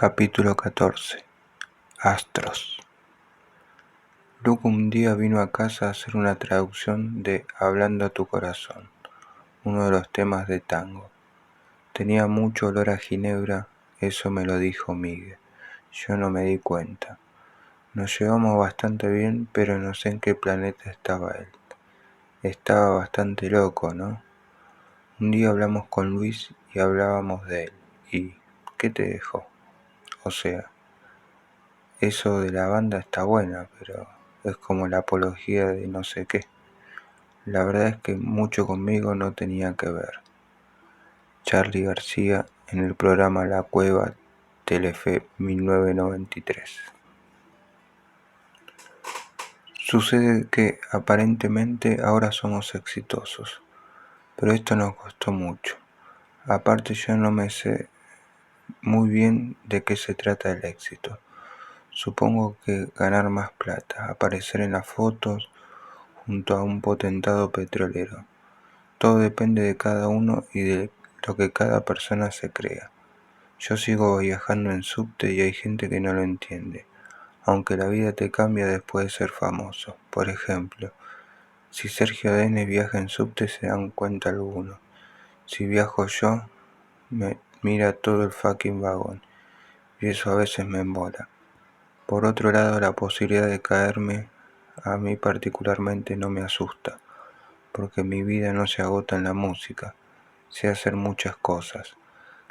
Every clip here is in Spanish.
Capítulo 14. Astros. Luke un día vino a casa a hacer una traducción de Hablando a tu corazón, uno de los temas de tango. Tenía mucho olor a ginebra, eso me lo dijo Miguel. Yo no me di cuenta. Nos llevamos bastante bien, pero no sé en qué planeta estaba él. Estaba bastante loco, ¿no? Un día hablamos con Luis y hablábamos de él. ¿Y qué te dejó? O sea, eso de la banda está buena, pero es como la apología de no sé qué. La verdad es que mucho conmigo no tenía que ver. Charly García en el programa La Cueva, Telefe 1993. Sucede que aparentemente ahora somos exitosos, pero esto nos costó mucho. Aparte yo no me sé muy bien de qué se trata el éxito. Supongo que ganar más plata, aparecer en las fotos junto a un potentado petrolero. Todo depende de cada uno y de lo que cada persona se crea. Yo sigo viajando en subte y hay gente que no lo entiende, aunque la vida te cambia después de ser famoso. Por ejemplo, si Sergio Denis viaja en subte se dan cuenta algunos. Si viajo yo, me mira todo el fucking vagón, y eso a veces me embola. Por otro lado, la posibilidad de caerme a mí particularmente no me asusta, porque mi vida no se agota en la música, sé hacer muchas cosas.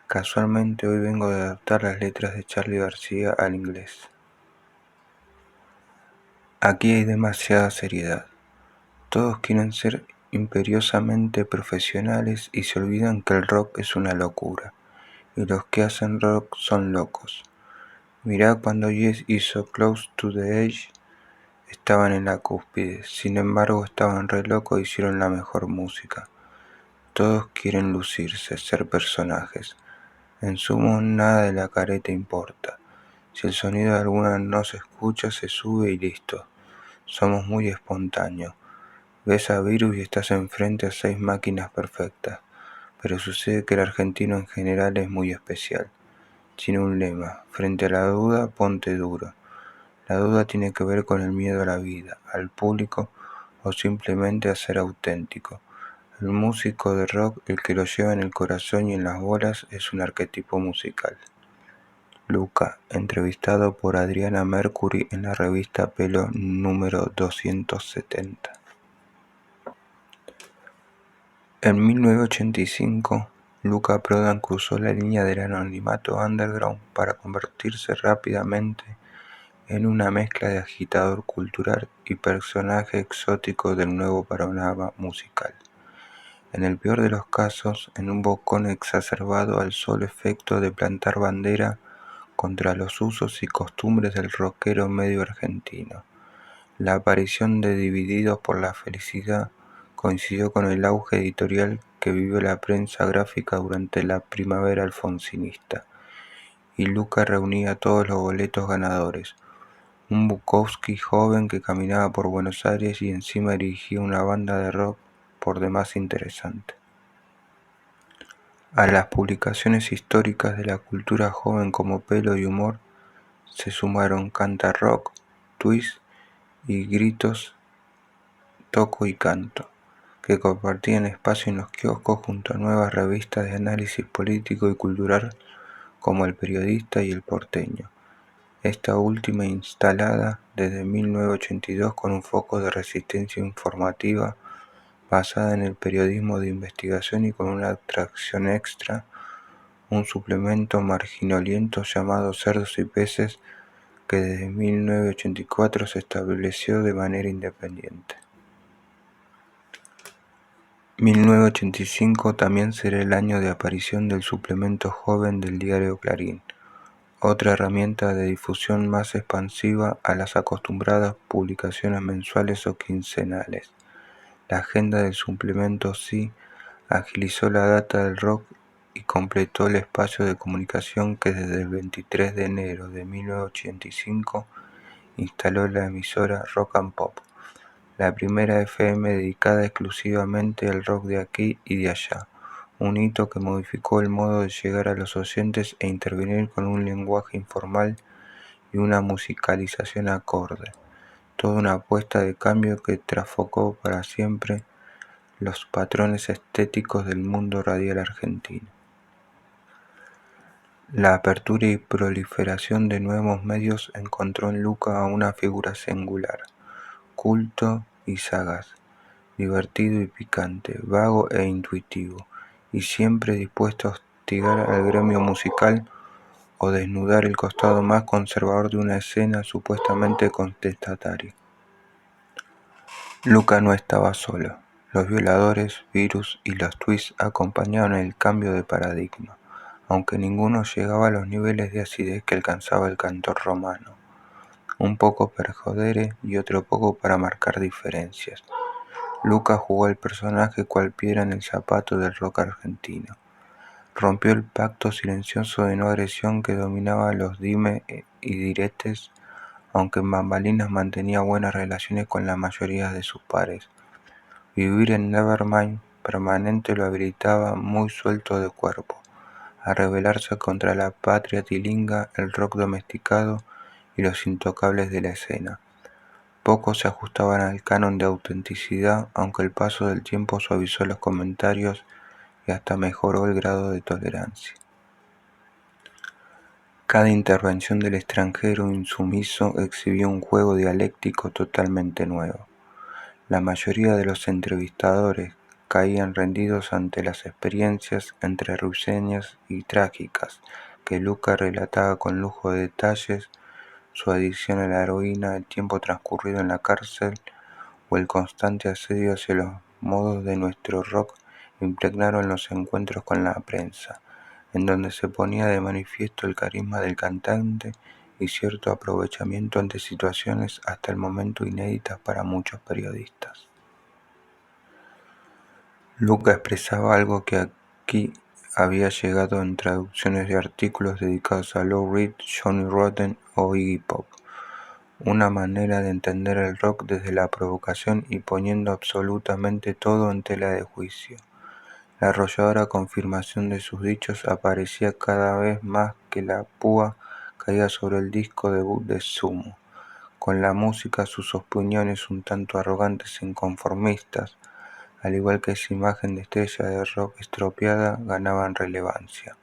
Casualmente hoy vengo de adaptar las letras de Charly García al inglés. Aquí hay demasiada seriedad. Todos quieren ser imperiosamente profesionales y se olvidan que el rock es una locura, y los que hacen rock son locos. Mirá cuando Yes hizo Close to the Edge, estaban en la cúspide, sin embargo estaban re locos e hicieron la mejor música. Todos quieren lucirse, ser personajes. En sumo, nada de la careta importa. Si el sonido de alguna no se escucha, se sube y listo. Somos muy espontáneos. Ves a Virus y estás enfrente a 6 máquinas perfectas. Pero sucede que el argentino en general es muy especial. Tiene un lema: frente a la duda, ponte duro. La duda tiene que ver con el miedo a la vida, al público o simplemente a ser auténtico. El músico de rock, el que lo lleva en el corazón y en las bolas, es un arquetipo musical. Luca, entrevistado por Adriana Mercury en la revista Pelo número 270. En 1985, Luca Prodan cruzó la línea del anonimato underground para convertirse rápidamente en una mezcla de agitador cultural y personaje exótico del nuevo panorama musical. En el peor de los casos, en un bocón exacerbado al solo efecto de plantar bandera contra los usos y costumbres del rockero medio argentino. La aparición de Divididos por la Felicidad coincidió con el auge editorial que vivió la prensa gráfica durante la primavera alfonsinista, y Luca reunía todos los boletos ganadores. Un Bukowski joven que caminaba por Buenos Aires y encima dirigía una banda de rock por demás interesante. A las publicaciones históricas de la cultura joven como Pelo y Humor se sumaron Canta Rock, Twist y Gritos, Toco y Canto, que compartían espacio en los kioscos junto a nuevas revistas de análisis político y cultural como El Periodista y El Porteño, esta última instalada desde 1982 con un foco de resistencia informativa basada en el periodismo de investigación y con una atracción extra, un suplemento marginoliento llamado Cerdos y Peces, que desde 1984 se estableció de manera independiente. 1985 también será el año de aparición del suplemento joven del diario Clarín, otra herramienta de difusión más expansiva a las acostumbradas publicaciones mensuales o quincenales. La agenda del suplemento sí agilizó la data del rock y completó el espacio de comunicación que desde el 23 de enero de 1985 instaló la emisora Rock and Pop, la primera FM dedicada exclusivamente al rock de aquí y de allá, un hito que modificó el modo de llegar a los oyentes e intervenir con un lenguaje informal y una musicalización acorde, toda una apuesta de cambio que trastocó para siempre los patrones estéticos del mundo radial argentino. La apertura y proliferación de nuevos medios encontró en Luca a una figura singular, culto y sagaz, divertido y picante, vago e intuitivo, y siempre dispuesto a hostigar al gremio musical o desnudar el costado más conservador de una escena supuestamente contestataria. Luca no estaba solo. Los violadores, Virus y los Twists acompañaron el cambio de paradigma, aunque ninguno llegaba a los niveles de acidez que alcanzaba el cantor romano. Un poco per jodere y otro poco para marcar diferencias. Luca jugó el personaje cual piedra en el zapato del rock argentino. Rompió el pacto silencioso de no agresión que dominaba los dime y diretes, aunque en bambalinas mantenía buenas relaciones con la mayoría de sus pares. Vivir en Nevermind permanente lo habilitaba muy suelto de cuerpo, a rebelarse contra la patria tilinga, el rock domesticado y los intocables de la escena. Pocos se ajustaban al canon de autenticidad, aunque el paso del tiempo suavizó los comentarios y hasta mejoró el grado de tolerancia. Cada intervención del extranjero insumiso exhibía un juego dialéctico totalmente nuevo. La mayoría de los entrevistadores caían rendidos ante las experiencias entre risueñas y trágicas que Luca relataba con lujo de detalles, su adicción a la heroína, el tiempo transcurrido en la cárcel o el constante asedio hacia los modos de nuestro rock impregnaron los encuentros con la prensa, en donde se ponía de manifiesto el carisma del cantante y cierto aprovechamiento ante situaciones hasta el momento inéditas para muchos periodistas. Luca expresaba algo que aquí había llegado en traducciones de artículos dedicados a Lou Reed, Johnny Rotten o Iggy Pop, una manera de entender el rock desde la provocación y poniendo absolutamente todo en tela de juicio. La arrolladora confirmación de sus dichos aparecía cada vez más que la púa caía sobre el disco debut de Sumo. Con la música, sus opiniones un tanto arrogantes e inconformistas, al igual que esa imagen de estrella de rock estropeada, ganaban relevancia.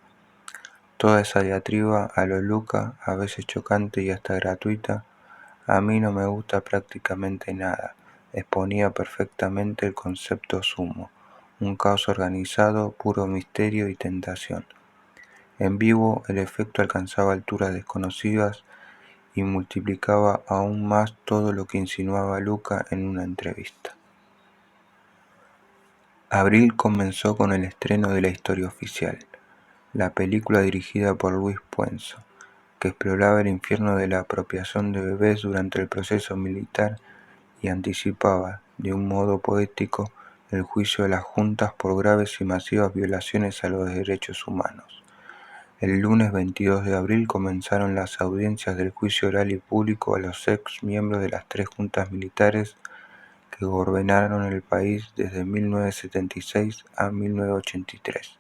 Toda esa diatriba a lo Luca, a veces chocante y hasta gratuita, a mí no me gusta prácticamente nada, exponía perfectamente el concepto Sumo. Un caos organizado, puro misterio y tentación. En vivo el efecto alcanzaba alturas desconocidas y multiplicaba aún más todo lo que insinuaba Luca en una entrevista. Abril comenzó con el estreno de La historia oficial, la película dirigida por Luis Puenzo, que exploraba el infierno de la apropiación de bebés durante el proceso militar y anticipaba, de un modo poético, el juicio de las juntas por graves y masivas violaciones a los derechos humanos. El lunes 22 de abril comenzaron las audiencias del juicio oral y público a los ex miembros de las 3 juntas militares que gobernaron el país desde 1976 a 1983.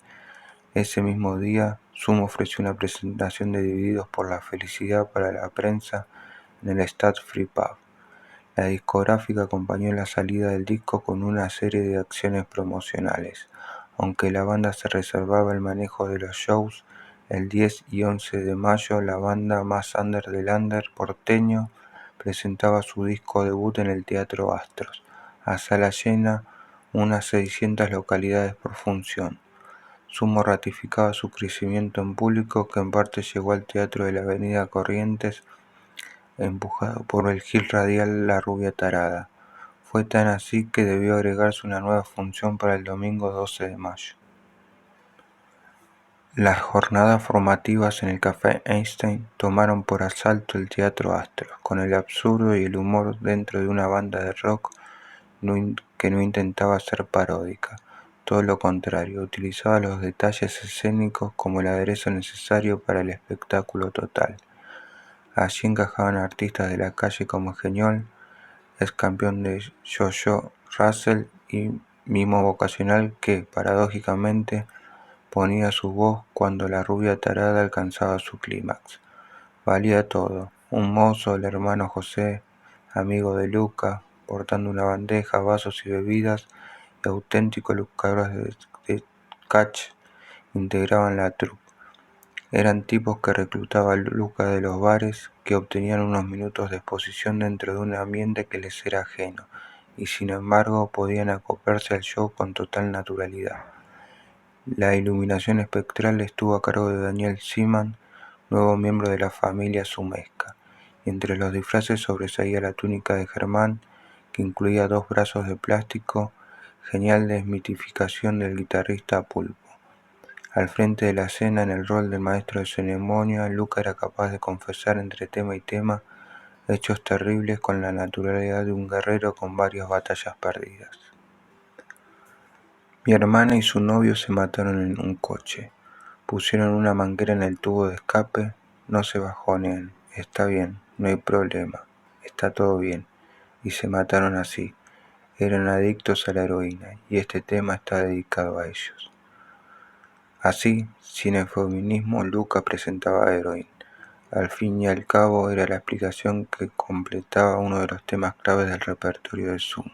Ese mismo día, Sumo ofreció una presentación de Divididos por la felicidad para la prensa en el Stade Free Pub. La discográfica acompañó la salida del disco con una serie de acciones promocionales, aunque la banda se reservaba el manejo de los shows. El 10 y 11 de mayo, la banda más under del under porteño presentaba su disco debut en el Teatro Astros, a sala llena, unas 600 localidades por función. Sumo ratificaba su crecimiento en público, que en parte llegó al Teatro de la Avenida Corrientes, empujado por el Gil radial La Rubia Tarada. Fue tan así que debió agregarse una nueva función para el domingo 12 de mayo. Las jornadas formativas en el Café Einstein tomaron por asalto el Teatro Astros, con el absurdo y el humor dentro de una banda de rock que no intentaba ser paródica. Todo lo contrario, utilizaba los detalles escénicos como el aderezo necesario para el espectáculo total. Allí encajaban artistas de la calle como Geniol, ex campeón de Yo-Yo Russell y Mimo Vocacional que, paradójicamente, ponía su voz cuando la rubia tarada alcanzaba su clímax. Valía todo. Un mozo, el hermano José, amigo de Luca, portando una bandeja, vasos y bebidas, y auténticos lucadores de catch integraban la troupe. Eran tipos que reclutaba Luca de los bares, que obtenían unos minutos de exposición dentro de un ambiente que les era ajeno, y sin embargo podían acoplarse al show con total naturalidad. La iluminación espectral estuvo a cargo de Daniel Seaman, nuevo miembro de la familia Zumesca, y entre los disfraces sobresalía la túnica de Germán, que incluía 2 brazos de plástico, genial desmitificación del guitarrista Pulpo. Al frente de la escena, en el rol de maestro de ceremonia, Luca era capaz de confesar entre tema y tema hechos terribles con la naturalidad de un guerrero con varias batallas perdidas. Mi hermana y su novio se mataron en un coche. Pusieron una manguera en el tubo de escape. No se bajoneen, está bien, no hay problema, está todo bien. Y se mataron así. Eran adictos a la heroína y este tema está dedicado a ellos. Así, sin el feminismo, Luca presentaba a Heroin. Al fin y al cabo era la explicación que completaba uno de los temas claves del repertorio de Sumo.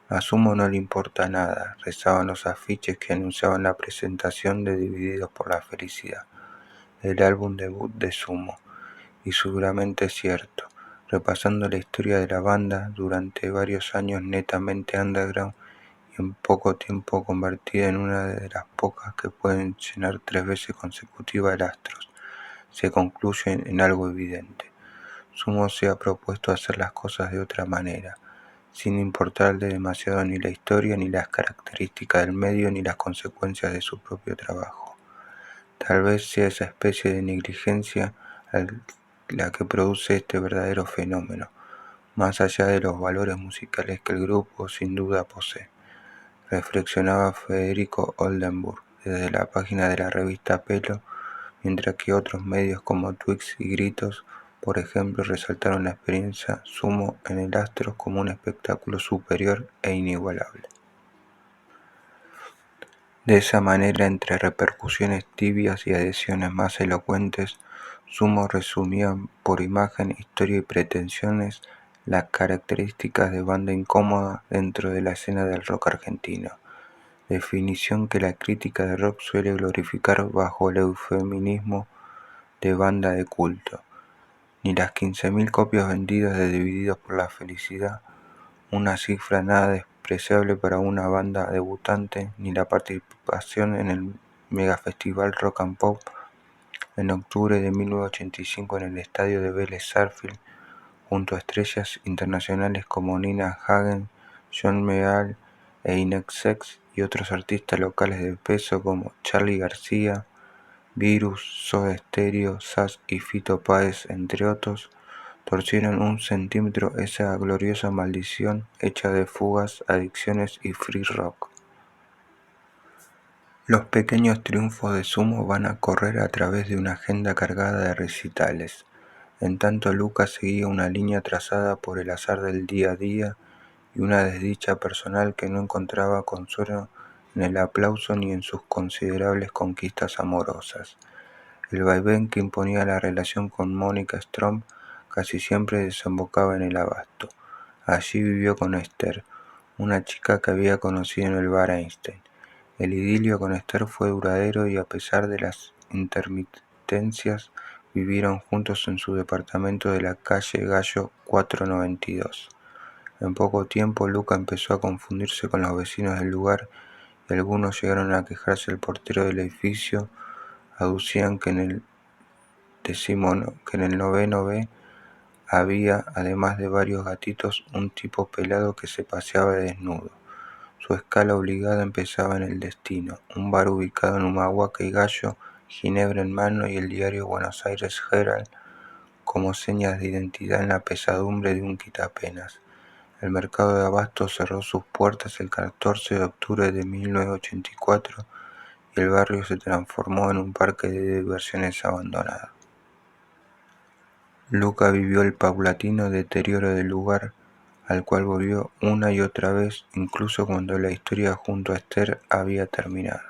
A Sumo no le importa nada, rezaban los afiches que anunciaban la presentación de Divididos por la Felicidad, el álbum debut de Sumo, y seguramente es cierto, repasando la historia de la banda durante varios años netamente underground y en poco tiempo convertida en una de las pocas que pueden llenar 3 veces consecutivas el Astros, se concluye en algo evidente. Sumo se ha propuesto hacer las cosas de otra manera, sin importarle demasiado ni la historia, ni las características del medio, ni las consecuencias de su propio trabajo. Tal vez sea esa especie de negligencia la que produce este verdadero fenómeno, más allá de los valores musicales que el grupo sin duda posee, reflexionaba Federico Oldenburg desde la página de la revista Pelo, mientras que otros medios como Twix y Gritos, por ejemplo, resaltaron la experiencia Sumo en el Astros como un espectáculo superior e inigualable. De esa manera, entre repercusiones tibias y adhesiones más elocuentes, Sumo resumía por imagen, historia y pretensiones las características de banda incómoda dentro de la escena del rock argentino, definición que la crítica de rock suele glorificar bajo el eufemismo de banda de culto. Ni las 15.000 copias vendidas de Divididos por la Felicidad, una cifra nada despreciable para una banda debutante, ni la participación en el megafestival Rock and Pop en octubre de 1985 en el estadio de Vélez Sarsfield, junto a estrellas internacionales como Nina Hagen, John Mayall e INXS y otros artistas locales de peso como Charly García, Virus, Soda Stereo, Sass y Fito Páez, entre otros, torcieron 1 centímetro esa gloriosa maldición hecha de fugas, adicciones y free rock. Los pequeños triunfos de Sumo van a correr a través de una agenda cargada de recitales. En tanto, Lucas seguía una línea trazada por el azar del día a día y una desdicha personal que no encontraba consuelo en el aplauso ni en sus considerables conquistas amorosas. El vaivén que imponía la relación con Mónica Strom casi siempre desembocaba en el abasto. Allí vivió con Esther, una chica que había conocido en el bar Einstein. El idilio con Esther fue duradero y a pesar de las intermitencias, vivieron juntos en su departamento de la calle Gallo 492. En poco tiempo, Luca empezó a confundirse con los vecinos del lugar y algunos llegaron a quejarse del portero del edificio. Aducían que en el noveno B había, además de varios gatitos, un tipo pelado que se paseaba desnudo. Su escala obligada empezaba en El Destino, un bar ubicado en Humahuaca y Gallo, ginebra en mano y el diario Buenos Aires Herald como señas de identidad en la pesadumbre de un quitapenas. El mercado de abastos cerró sus puertas el 14 de octubre de 1984 y el barrio se transformó en un parque de diversiones abandonado. Luca vivió el paulatino deterioro del lugar, al cual volvió una y otra vez, incluso cuando la historia junto a Esther había terminado.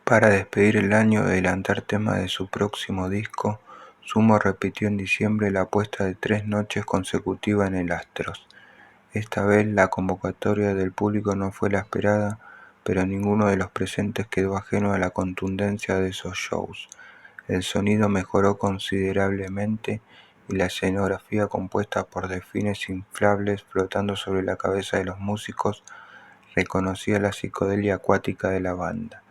Para despedir el año y adelantar temas de su próximo disco, Sumo repitió en diciembre la apuesta de 3 noches consecutivas en el Astros. Esta vez la convocatoria del público no fue la esperada, pero ninguno de los presentes quedó ajeno a la contundencia de esos shows. El sonido mejoró considerablemente y la escenografía, compuesta por delfines inflables flotando sobre la cabeza de los músicos, reconocía la psicodelia acuática de la banda,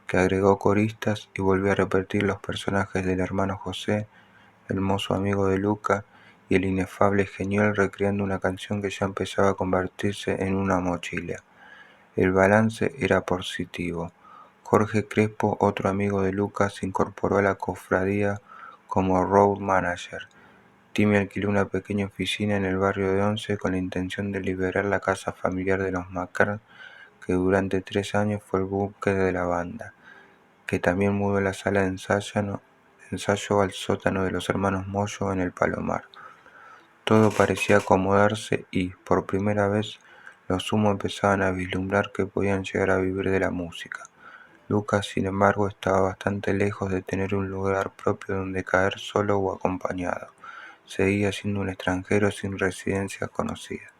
que agregó coristas y volvió a repetir los personajes del hermano José, el mozo amigo de Luca y el inefable Geniol, recreando una canción que ya empezaba a convertirse en una mochila. El balance era positivo. Jorge Crespo, otro amigo de Luca, se incorporó a la cofradía como road manager. Timmy alquiló una pequeña oficina en el barrio de Once con la intención de liberar la casa familiar de los Macar, que durante 3 años fue el búnker de la banda, que también mudó la sala de ensayo al sótano de los hermanos Moyo en el Palomar. Todo parecía acomodarse y, por primera vez, los Sumo empezaban a vislumbrar que podían llegar a vivir de la música. Lucas, sin embargo, estaba bastante lejos de tener un lugar propio donde caer solo o acompañado. Seguía siendo un extranjero sin residencia conocida.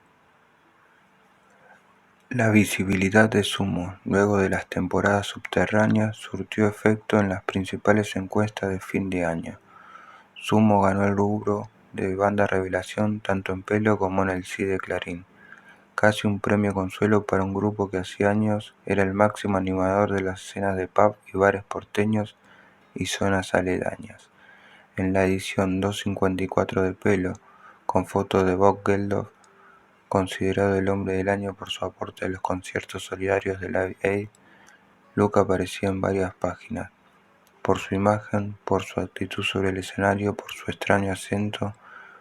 La visibilidad de Sumo, luego de las temporadas subterráneas, surtió efecto en las principales encuestas de fin de año. Sumo ganó el rubro de banda revelación tanto en Pelo como en el Sí de Clarín, casi un premio consuelo para un grupo que hacía años era el máximo animador de las escenas de pub y bares porteños y zonas aledañas. En la edición 254 de Pelo, con foto de Bob Geldof, considerado el hombre del año por su aporte a los conciertos solidarios de Live Aid, Luca aparecía en varias páginas, por su imagen, por su actitud sobre el escenario, por su extraño acento,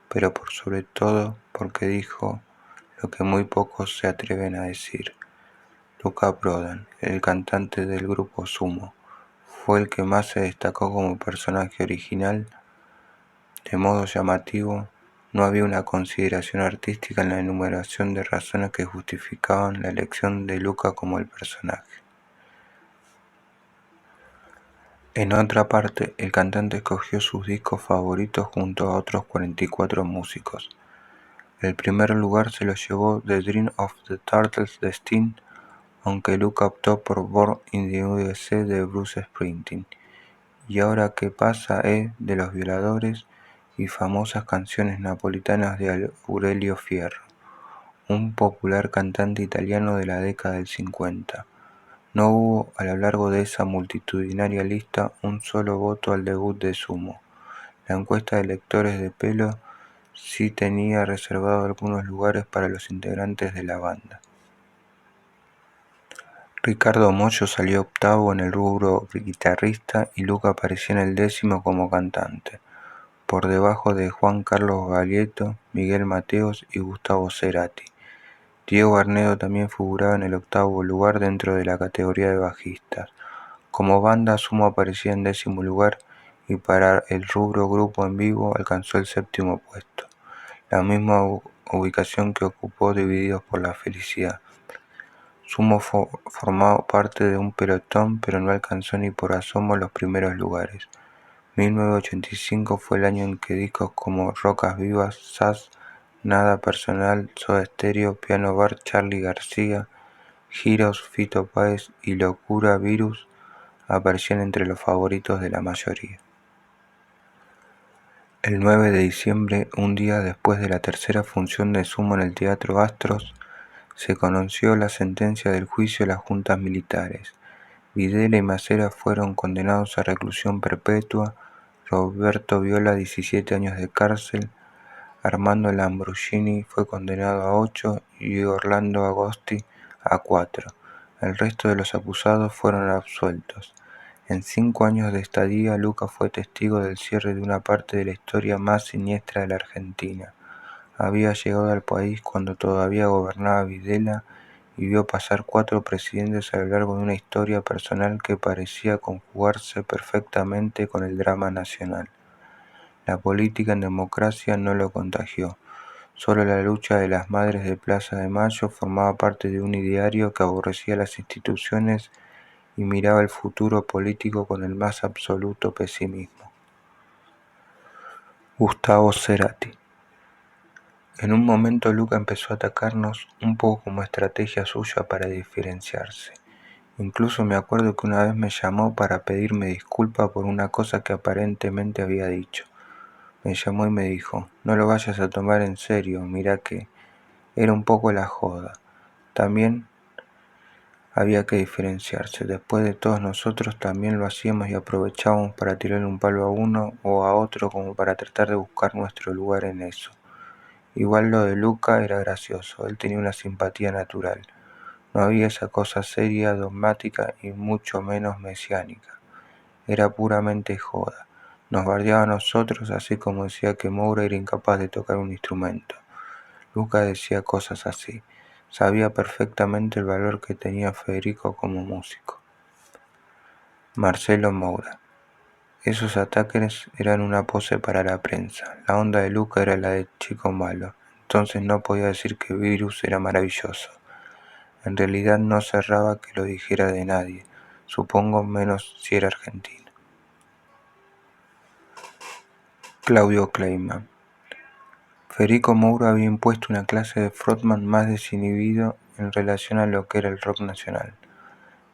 pero por sobre todo porque dijo lo que muy pocos se atreven a decir. Luca Prodan, el cantante del grupo Sumo, fue el que más se destacó como personaje original. De modo llamativo, no había una consideración artística en la enumeración de razones que justificaban la elección de Luca como el personaje. En otra parte, el cantante escogió sus discos favoritos junto a otros 44 músicos. El primer lugar se lo llevó The Dream of the Turtles de Sting, aunque Luca optó por Born in the USA de Bruce Springsteen, y Ahora qué pasa de Los Violadores, y famosas canciones napolitanas de Aurelio Fierro, un popular cantante italiano de la década del 50. No hubo, a lo largo de esa multitudinaria lista, un solo voto al debut de Sumo. La encuesta de lectores de Pelo sí tenía reservado algunos lugares para los integrantes de la banda. Ricardo Mollo salió octavo en el rubro guitarrista y Luca apareció en el 10º como cantante, por debajo de Juan Carlos Baglietto, Miguel Mateos y Gustavo Cerati. Diego Arnedo también figuraba en el 8º lugar dentro de la categoría de bajistas. Como banda, Sumo aparecía en 10º lugar y para el rubro grupo en vivo alcanzó el 7º puesto, la misma ubicación que ocupó Divididos por la Felicidad. Sumo formaba parte de un pelotón, pero no alcanzó ni por asomo los primeros lugares. 1985 fue el año en que discos como Rocas Vivas, Sass, Nada Personal, Soda Stereo, Piano Bar, Charly García, Giros, Fito Páez y Locura Virus aparecían entre los favoritos de la mayoría. El 9 de diciembre, un día después de la tercera función de Sumo en el Teatro Astros, se conoció la sentencia del juicio de las juntas militares. Videla y Macera fueron condenados a reclusión perpetua, Roberto Viola a 17 años de cárcel, Armando Lambrusini fue condenado a 8 y Orlando Agosti a 4. El resto de los acusados fueron absueltos. En 5 años de estadía, Luca fue testigo del cierre de una parte de la historia más siniestra de la Argentina. Había llegado al país cuando todavía gobernaba Videla y vio pasar 4 presidentes a lo largo de una historia personal que parecía conjugarse perfectamente con el drama nacional. La política en democracia no lo contagió. Solo la lucha de las madres de Plaza de Mayo formaba parte de un ideario que aborrecía las instituciones y miraba el futuro político con el más absoluto pesimismo. Gustavo Cerati. En un momento Luca empezó a atacarnos un poco como estrategia suya para diferenciarse. Incluso me acuerdo que una vez me llamó para pedirme disculpas por una cosa que aparentemente había dicho. Me llamó y me dijo, no lo vayas a tomar en serio, mira que era un poco la joda. También había que diferenciarse. Después de todos nosotros también lo hacíamos y aprovechábamos para tirarle un palo a uno o a otro como para tratar de buscar nuestro lugar en eso. Igual lo de Luca era gracioso, él tenía una simpatía natural. No había esa cosa seria, dogmática y mucho menos mesiánica. Era puramente joda. Nos bardeaba a nosotros así como decía que Moura era incapaz de tocar un instrumento. Luca decía cosas así. Sabía perfectamente el valor que tenía Federico como músico. Marcelo Moura. Esos ataques eran una pose para la prensa. La onda de Luca era la de chico malo. Entonces no podía decir que Virus era maravilloso. En realidad no cerraba que lo dijera de nadie, supongo menos si era argentino. Claudio Kleiman. Federico Moura había impuesto una clase de frontman más desinhibido en relación a lo que era el rock nacional.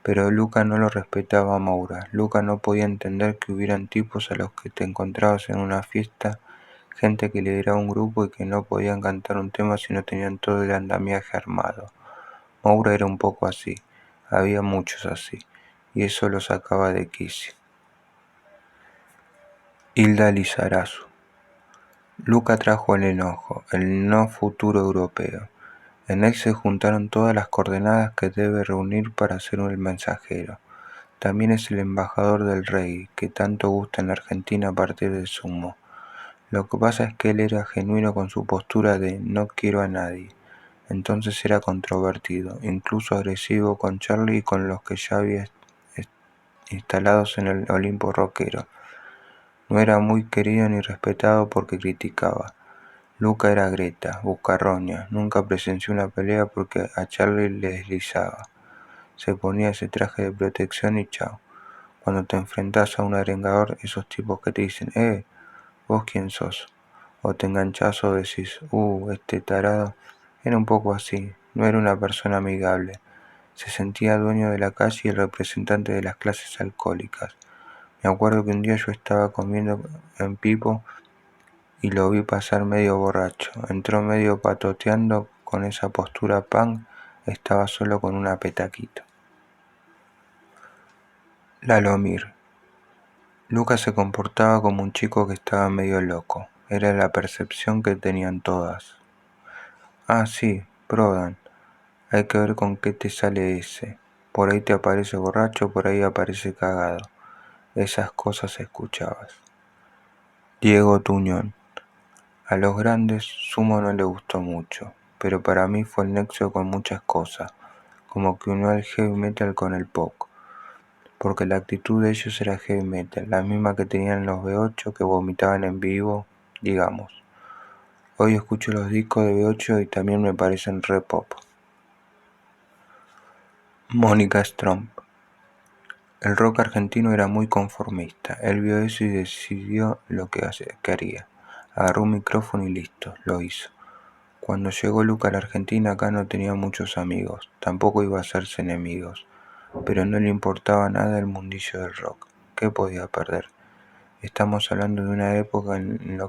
Pero Luca no lo respetaba a Moura. Luca no podía entender que hubieran tipos a los que te encontrabas en una fiesta, gente que lideraba un grupo y que no podían cantar un tema si no tenían todo el andamiaje armado. Moura era un poco así, había muchos así, y eso lo sacaba de quicio. Hilda Lizarazu. Luca trajo el enojo, el no futuro europeo. En él se juntaron todas las coordenadas que debe reunir para ser el mensajero. También es el embajador del rey, que tanto gusta en la Argentina a partir de Sumo. Lo que pasa es que él era genuino con su postura de no quiero a nadie. Entonces era controvertido, incluso agresivo con Charlie y con los que ya había instalados en el Olimpo rockero. No era muy querido ni respetado porque criticaba. Luca era Greta, buscarroña, nunca presenció una pelea porque a Charlie le deslizaba. Se ponía ese traje de protección y chao. Cuando te enfrentás a un arengador, esos tipos que te dicen, ¿vos quién sos? O te enganchás o decís, este tarado. Era un poco así, no era una persona amigable. Se sentía dueño de la calle y el representante de las clases alcohólicas. Me acuerdo que un día yo estaba comiendo en Pipo y lo vi pasar medio borracho. Entró medio patoteando con esa postura punk, estaba solo con una petaquita. Lalomir. Lucas se comportaba como un chico que estaba medio loco. Era la percepción que tenían todas. Ah, sí, Prodan. Hay que ver con qué te sale ese. Por ahí te aparece borracho, por ahí aparece cagado. Esas cosas escuchabas. Diego Tuñón. A los grandes Sumo no le gustó mucho, pero para mí fue el nexo con muchas cosas, como que unió el heavy metal con el pop, porque la actitud de ellos era heavy metal, la misma que tenían los B8 que vomitaban en vivo, digamos. Hoy escucho los discos de B8 y también me parecen re pop. Mónica Stromp. El rock argentino era muy conformista, él vio eso y decidió lo que haría. Agarró un micrófono y listo, lo hizo. Cuando llegó Luca a la Argentina acá no tenía muchos amigos, tampoco iba a hacerse enemigos, pero no le importaba nada el mundillo del rock. ¿Qué podía perder? Estamos hablando de una época en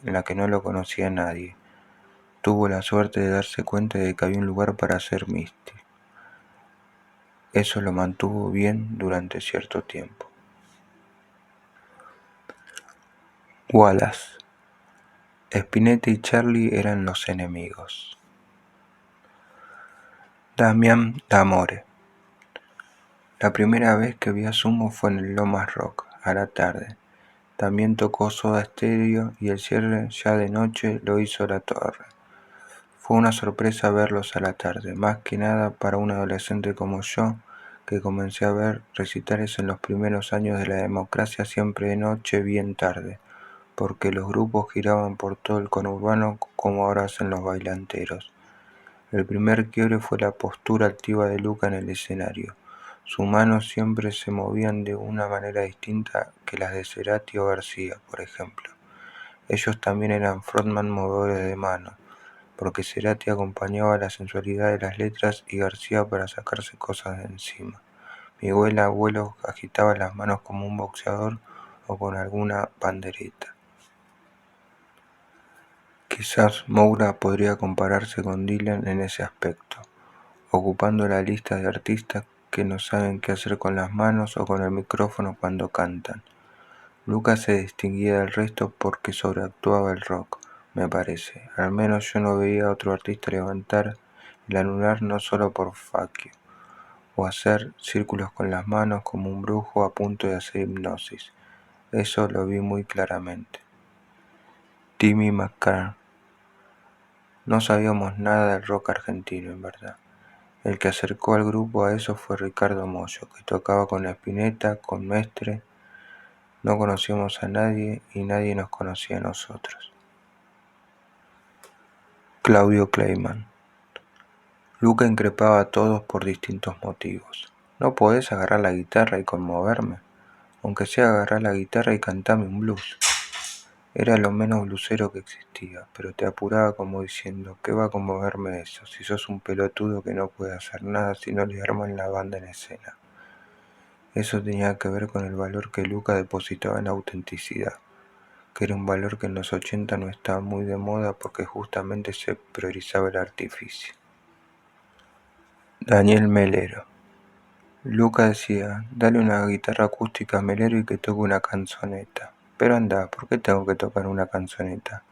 la que no lo conocía nadie. Tuvo la suerte de darse cuenta de que había un lugar para hacer Misty. Eso lo mantuvo bien durante cierto tiempo. Wallace. Spinetta y Charlie eran los enemigos. Damián D'Amore. La primera vez que vi a Sumo fue en el Lomas Rock, a la tarde. También tocó Soda Stereo y el cierre ya de noche lo hizo La Torre. Fue una sorpresa verlos a la tarde, más que nada para un adolescente como yo, que comencé a ver recitales en los primeros años de la democracia siempre de noche bien tarde, porque los grupos giraban por todo el conurbano como ahora hacen los bailanteros. El primer quiebre fue la postura activa de Luca en el escenario. Sus manos siempre se movían de una manera distinta que las de Cerati o García, por ejemplo. Ellos también eran frontman movedores de manos, porque Cerati acompañaba la sensualidad de las letras y García para sacarse cosas de encima. Miguel Abuelo agitaba las manos como un boxeador o con alguna pandereta. Quizás Moura podría compararse con Dylan en ese aspecto, ocupando la lista de artistas que no saben qué hacer con las manos o con el micrófono cuando cantan. Lucas se distinguía del resto porque sobreactuaba el rock, me parece. Al menos yo no veía a otro artista levantar el anular no solo por faquio, o hacer círculos con las manos como un brujo a punto de hacer hipnosis. Eso lo vi muy claramente. Timmy McCarr. No sabíamos nada del rock argentino, en verdad. El que acercó al grupo a eso fue Ricardo Mollo, que tocaba con Spinetta, con Mestre. No conocíamos a nadie y nadie nos conocía a nosotros. Claudio Kleiman. Luca increpaba a todos por distintos motivos. ¿No podés agarrar la guitarra y conmoverme? Aunque sea agarrar la guitarra y cantarme un blues. Era lo menos blusero que existía, pero te apuraba como diciendo, ¿qué va a conmoverme eso? Si sos un pelotudo que no puede hacer nada si no le arman la banda en escena. Eso tenía que ver con el valor que Luca depositaba en la autenticidad, que era un valor que en los 80 no estaba muy de moda porque justamente se priorizaba el artificio. Daniel Melero. Luca decía, dale una guitarra acústica a Melero y que toque una canzoneta. Pero anda, ¿por qué tengo que tocar una canzoneta?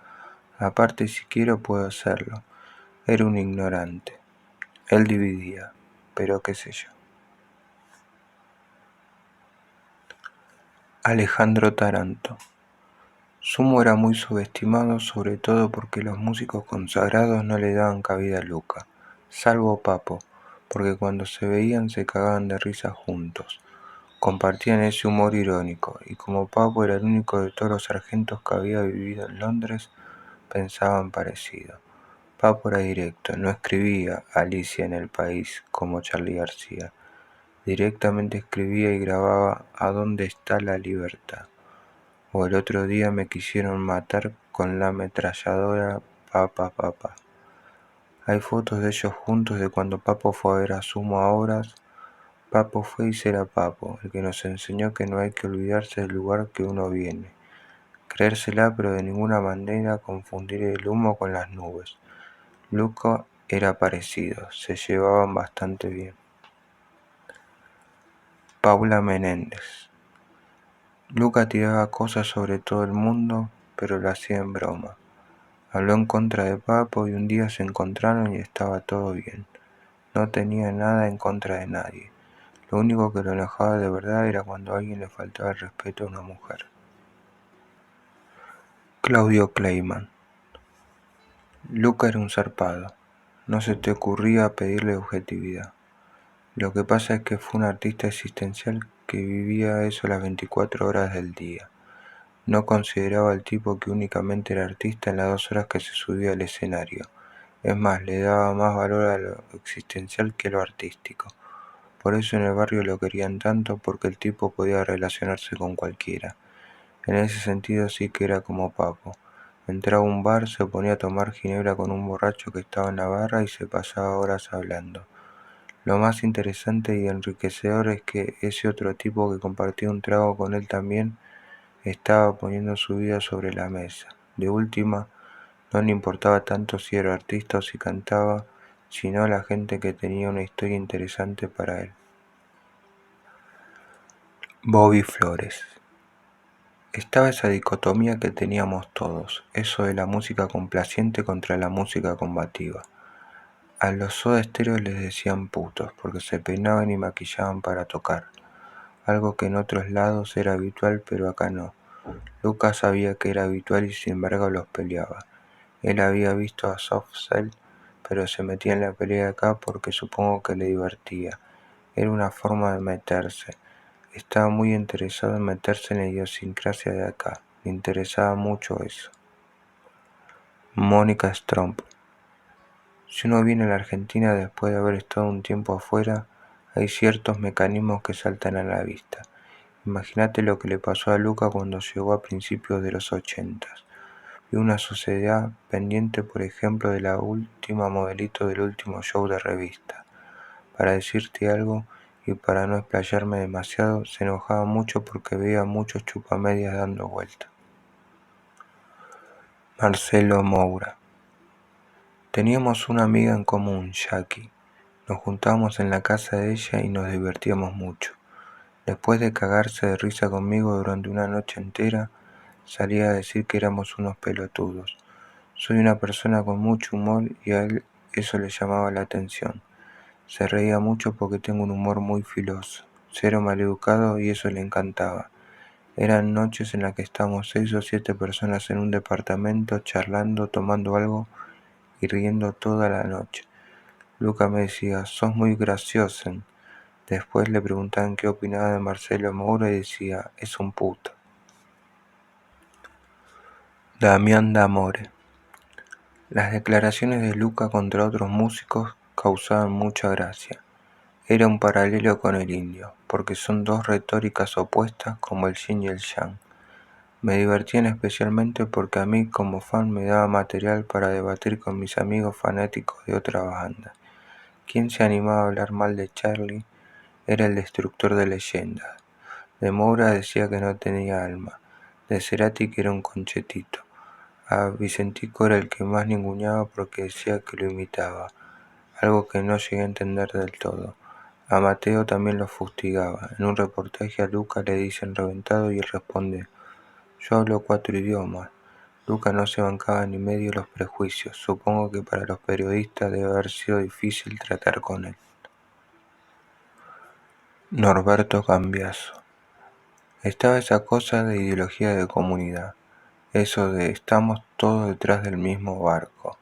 Aparte, si quiero puedo hacerlo. Era un ignorante. Él dividía, pero qué sé yo. Alejandro Taranto. Sumo era muy subestimado, sobre todo porque los músicos consagrados no le daban cabida a Luca, salvo Papo, porque cuando se veían se cagaban de risa juntos. Compartían ese humor irónico, y como Papo era el único de todos los sargentos que había vivido en Londres, pensaban parecido. Papo era directo, no escribía Alicia en el País como Charly García. Directamente escribía y grababa ¿A dónde está la libertad? O el otro día me quisieron matar con la ametralladora papá. Hay fotos de ellos juntos de cuando Papo fue a ver a Sumo a Horas. Papo fue y será Papo, el que nos enseñó que no hay que olvidarse del lugar que uno viene. Creérsela pero de ninguna manera confundir el humo con las nubes. Luca era parecido, se llevaban bastante bien. Paula Menéndez. Luca tiraba cosas sobre todo el mundo, pero lo hacía en broma. Habló en contra de Papo y un día se encontraron y estaba todo bien. No tenía nada en contra de nadie. Lo único que lo enojaba de verdad era cuando a alguien le faltaba el respeto a una mujer. Claudio Kleiman. Luca era un zarpado. No se te ocurría pedirle objetividad. Lo que pasa es que fue un artista existencial que vivía eso las 24 horas del día. No consideraba al tipo que únicamente era artista en las 2 horas que se subía al escenario. Es más, le daba más valor a lo existencial que a lo artístico. Por eso en el barrio lo querían tanto, porque el tipo podía relacionarse con cualquiera. En ese sentido sí que era como Papo. Entraba a un bar, se ponía a tomar ginebra con un borracho que estaba en la barra y se pasaba horas hablando. Lo más interesante y enriquecedor es que ese otro tipo que compartía un trago con él también estaba poniendo su vida sobre la mesa. De última, no le importaba tanto si era artista o si cantaba, sino la gente que tenía una historia interesante para él. Bobby Flores. Estaba esa dicotomía que teníamos todos, eso de la música complaciente contra la música combativa. A los Soda Stereo les decían putos, porque se peinaban y maquillaban para tocar, algo que en otros lados era habitual, pero acá no. Lucas sabía que era habitual y sin embargo los peleaba. Él había visto a Soft Cell, pero se metía en la pelea acá porque supongo que le divertía. Era una forma de meterse. Estaba muy interesado en meterse en la idiosincrasia de acá. Le interesaba mucho eso. Mónica Stromp. Si uno viene a la Argentina después de haber estado un tiempo afuera, Hay ciertos mecanismos que saltan a la vista. Imagínate lo que le pasó a Luca cuando llegó a principios de los 80. Vio una sociedad pendiente, por ejemplo, de la última modelito del último show de revista. Para decirte algo, y para no explayarme demasiado, se enojaba mucho porque veía muchos chupamedias dando vueltas. Marcelo Moura. Teníamos una amiga en común, Jackie. Nos juntábamos en la casa de ella y nos divertíamos mucho. Después de cagarse de risa conmigo durante una noche entera, salía a decir que éramos unos pelotudos. Soy una persona con mucho humor y a él eso le llamaba la atención. Se reía mucho porque tengo un humor muy filoso, cero maleducado, y eso le encantaba. Eran noches en las que estábamos 6 o 7 personas en un departamento charlando, tomando algo y riendo toda la noche. Luca me decía: sos muy gracioso. Después le preguntaban qué opinaba de Marcelo Moura y decía: es un puto. Damián D'Amore. Las declaraciones de Luca contra otros músicos causaban mucha gracia. Era un paralelo con el indio, porque son dos retóricas opuestas como el yin y el yang. Me divertían especialmente porque a mí como fan me daba material para debatir con mis amigos fanáticos de otra banda. ¿Quién se animaba a hablar mal de Charlie? Era el destructor de leyendas. De Moura decía que no tenía alma, de Cerati que era un conchetito. A Vicentico era el que más ninguneaba porque decía que lo imitaba, algo que no llegué a entender del todo. A Mateo también lo fustigaba. En un reportaje a Luca le dicen reventado y él responde: yo hablo 4 idiomas. Luca no se bancaba ni medio los prejuicios. Supongo que para los periodistas debe haber sido difícil tratar con él. Norberto Cambiaso. Estaba esa cosa de ideología de comunidad, eso de estamos todos detrás del mismo barco,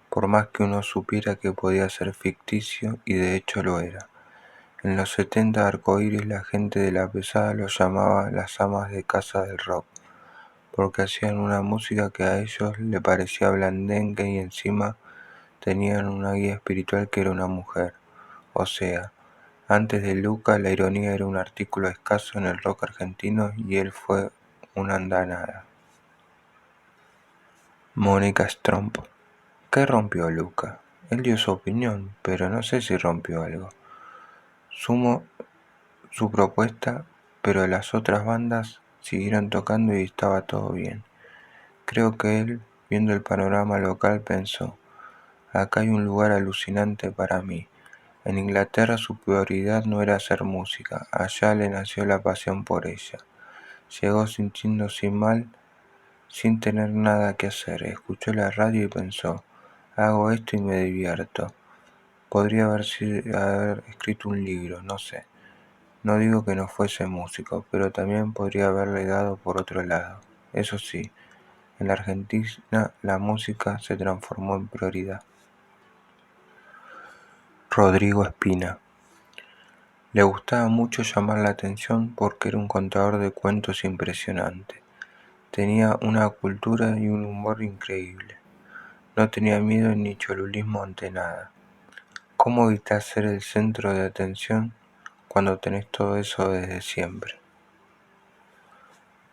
por más que uno supiera que podía ser ficticio, y de hecho lo era. En los 70 Arcoiris la gente de la pesada los llamaba las amas de casa del rock, porque hacían una música que a ellos le parecía blandengue y encima tenían una guía espiritual que era una mujer. O sea, antes de Luca la ironía era un artículo escaso en el rock argentino y él fue una andanada. Mónica Stromp. ¿Qué rompió Luca? Él dio su opinión, pero no sé si rompió algo. Sumo su propuesta, pero las otras bandas siguieron tocando y estaba todo bien. Creo que él, viendo el panorama local, pensó: acá hay un lugar alucinante para mí. En Inglaterra su prioridad no era hacer música, allá le nació la pasión por ella. Llegó sintiéndose mal, sin tener nada que hacer, escuchó la radio y pensó: hago esto y me divierto. Podría haber escrito un libro, no sé. No digo que no fuese músico, pero también podría haberle dado por otro lado. Eso sí, en la Argentina la música se transformó en prioridad. Rodrigo Espina. Le gustaba mucho llamar la atención porque era un contador de cuentos impresionante. Tenía una cultura y un humor increíble. No tenía miedo ni cholulismo ante nada. ¿Cómo evitar ser el centro de atención cuando tenés todo eso desde siempre?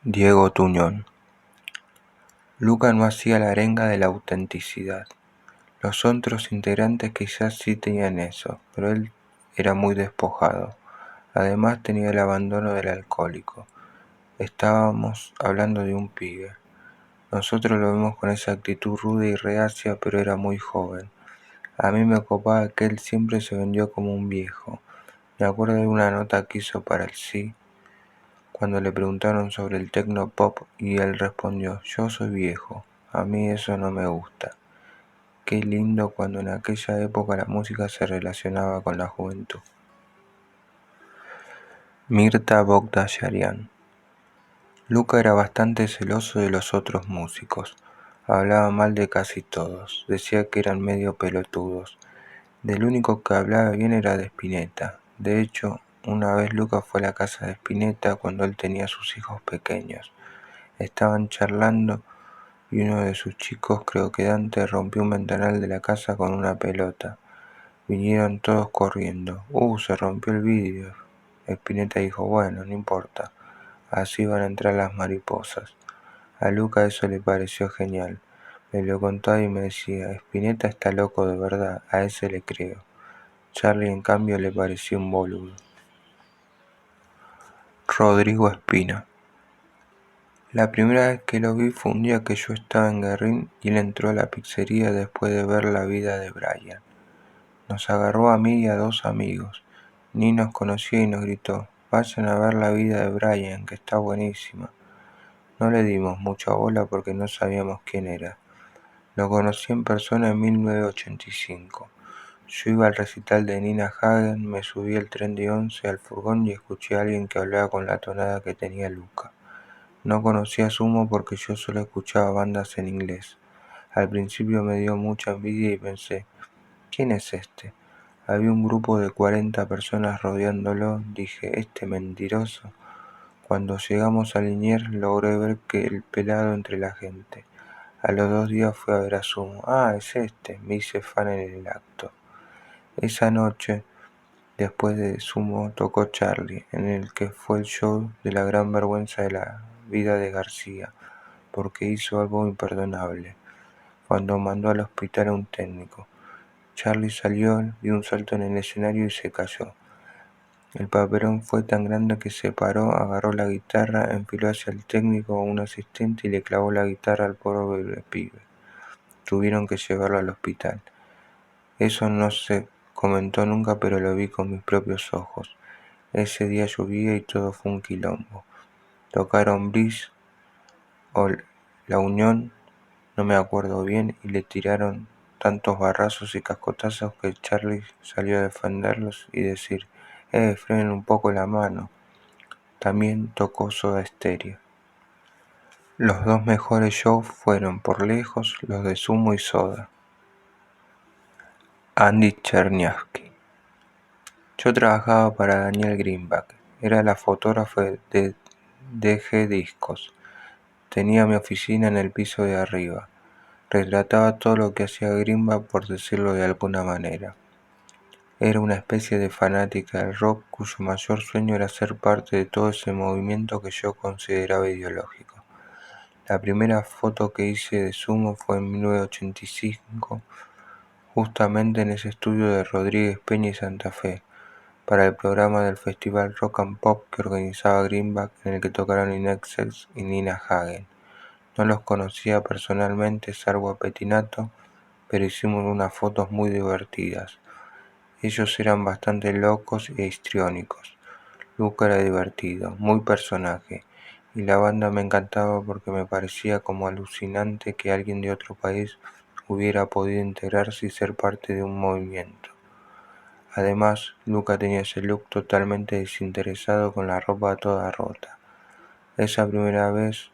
Diego Tuñón. Luca no hacía la arenga de la autenticidad. Los otros integrantes quizás sí tenían eso, pero él era muy despojado. Además tenía el abandono del alcohólico. Estábamos hablando de un pibe. Nosotros lo vemos con esa actitud ruda y reacia, pero era muy joven. A mí me copaba que él siempre se vendió como un viejo. Me acuerdo de una nota que hizo para el Sí, cuando le preguntaron sobre el techno pop y él respondió: yo soy viejo, a mí eso no me gusta. Qué lindo cuando en aquella época la música se relacionaba con la juventud. Mirta Bogdasarian. Luca era bastante celoso de los otros músicos. Hablaba mal de casi todos, decía que eran medio pelotudos. Del único que hablaba bien era de Spinetta. De hecho, una vez Luca fue a la casa de Spinetta cuando él tenía sus hijos pequeños. Estaban charlando y uno de sus chicos, creo que Dante, rompió un ventanal de la casa con una pelota. Vinieron todos corriendo. Se rompió el vidrio. Spinetta dijo, bueno, no importa, así van a entrar las mariposas. A Luca eso le pareció genial. Me lo contaba y me decía, Spinetta está loco de verdad, a ese le creo. Charlie en cambio le pareció un boludo. Rodrigo Espina. La primera vez que lo vi fue un día que yo estaba en Guerrín y él entró a la pizzería después de ver La vida de Brian. Nos agarró a mí y a dos amigos. Ni nos conocía y nos gritó, vayan a ver La vida de Brian, que está buenísima. No le dimos mucha bola porque no sabíamos quién era. Lo conocí en persona en 1985. Yo iba al recital de Nina Hagen, me subí al tren de 11 al furgón y escuché a alguien que hablaba con la tonada que tenía Luca. No conocía a Sumo porque yo solo escuchaba bandas en inglés. Al principio me dio mucha envidia y pensé, ¿quién es este? Había un grupo de 40 personas rodeándolo, dije, este mentiroso. Cuando llegamos a Liniers logré ver que el pelado entre la gente. A los 2 días fui a ver a Sumo. Es este, me hice fan en el acto. Esa noche, después de Sumo, tocó Charlie, en el que fue el show de la gran vergüenza de la vida de García, porque hizo algo imperdonable, cuando mandó al hospital a un técnico. Charlie salió, dio un salto en el escenario y se cayó. El papelón fue tan grande que se paró, agarró la guitarra, enfiló hacia el técnico o un asistente y le clavó la guitarra al pobre pibe. Tuvieron que llevarlo al hospital. Eso no se comentó nunca, pero lo vi con mis propios ojos. Ese día llovía y todo fue un quilombo. Tocaron Bliss o La Unión, no me acuerdo bien, y le tiraron tantos barrazos y cascotazos que Charlie salió a defenderlos y decir, frenen un poco la mano. También tocó Soda Stereo. Los dos mejores shows fueron por lejos los de Sumo y Soda. Andy Cherniavsky. Yo trabajaba para Daniel Greenback, era la fotógrafa de DG Discos. Tenía mi oficina en el piso de arriba. Retrataba todo lo que hacía Greenback, por decirlo de alguna manera. Era una especie de fanática del rock cuyo mayor sueño era ser parte de todo ese movimiento que yo consideraba ideológico. La primera foto que hice de Sumo fue en 1985, justamente en ese estudio de Rodríguez Peña y Santa Fe, para el programa del festival Rock and Pop que organizaba Greenback, en el que tocaron INXS y Nina Hagen. No los conocía personalmente, salvo a Pettinato, pero hicimos unas fotos muy divertidas. Ellos eran bastante locos e histriónicos. Luca era divertido, muy personaje, y la banda me encantaba porque me parecía como alucinante que alguien de otro país hubiera podido integrarse y ser parte de un movimiento. Además, Luca tenía ese look totalmente desinteresado con la ropa toda rota. Esa primera vez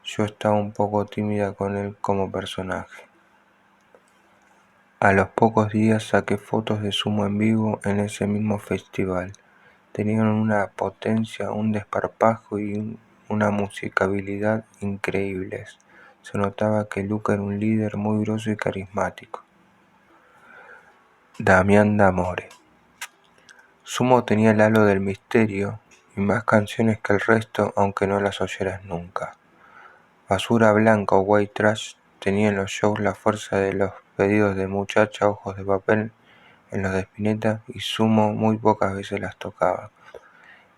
yo estaba un poco tímida con él como personaje. A los pocos días saqué fotos de Sumo en vivo en ese mismo festival. Tenían una potencia, un desparpajo y una musicalidad increíbles. Se notaba que Luca era un líder muy grosso y carismático. Damián D'Amore. Sumo tenía el halo del misterio y más canciones que el resto, aunque no las oyeras nunca. Basura Blanca o White Trash tenía en los shows la fuerza de los pedidos de Muchacha Ojos de Papel en los de Spinetta, y Sumo muy pocas veces las tocaba.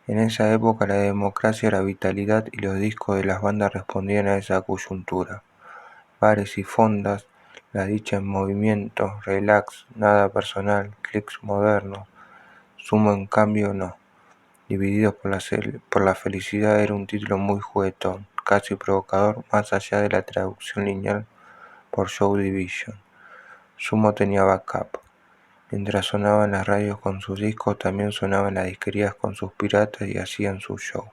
En esa época la democracia era vitalidad y los discos de las bandas respondían a esa coyuntura. Bares y fondas, La dicha en movimiento, Relax, Nada personal, Clics modernos. Sumo en cambio no. Divididos por la felicidad era un título muy juguetón, casi provocador, más allá de la traducción lineal por Joy Division. Sumo tenía backup. Mientras sonaban las radios con sus discos, también sonaban las disquerías con sus piratas y hacían su show.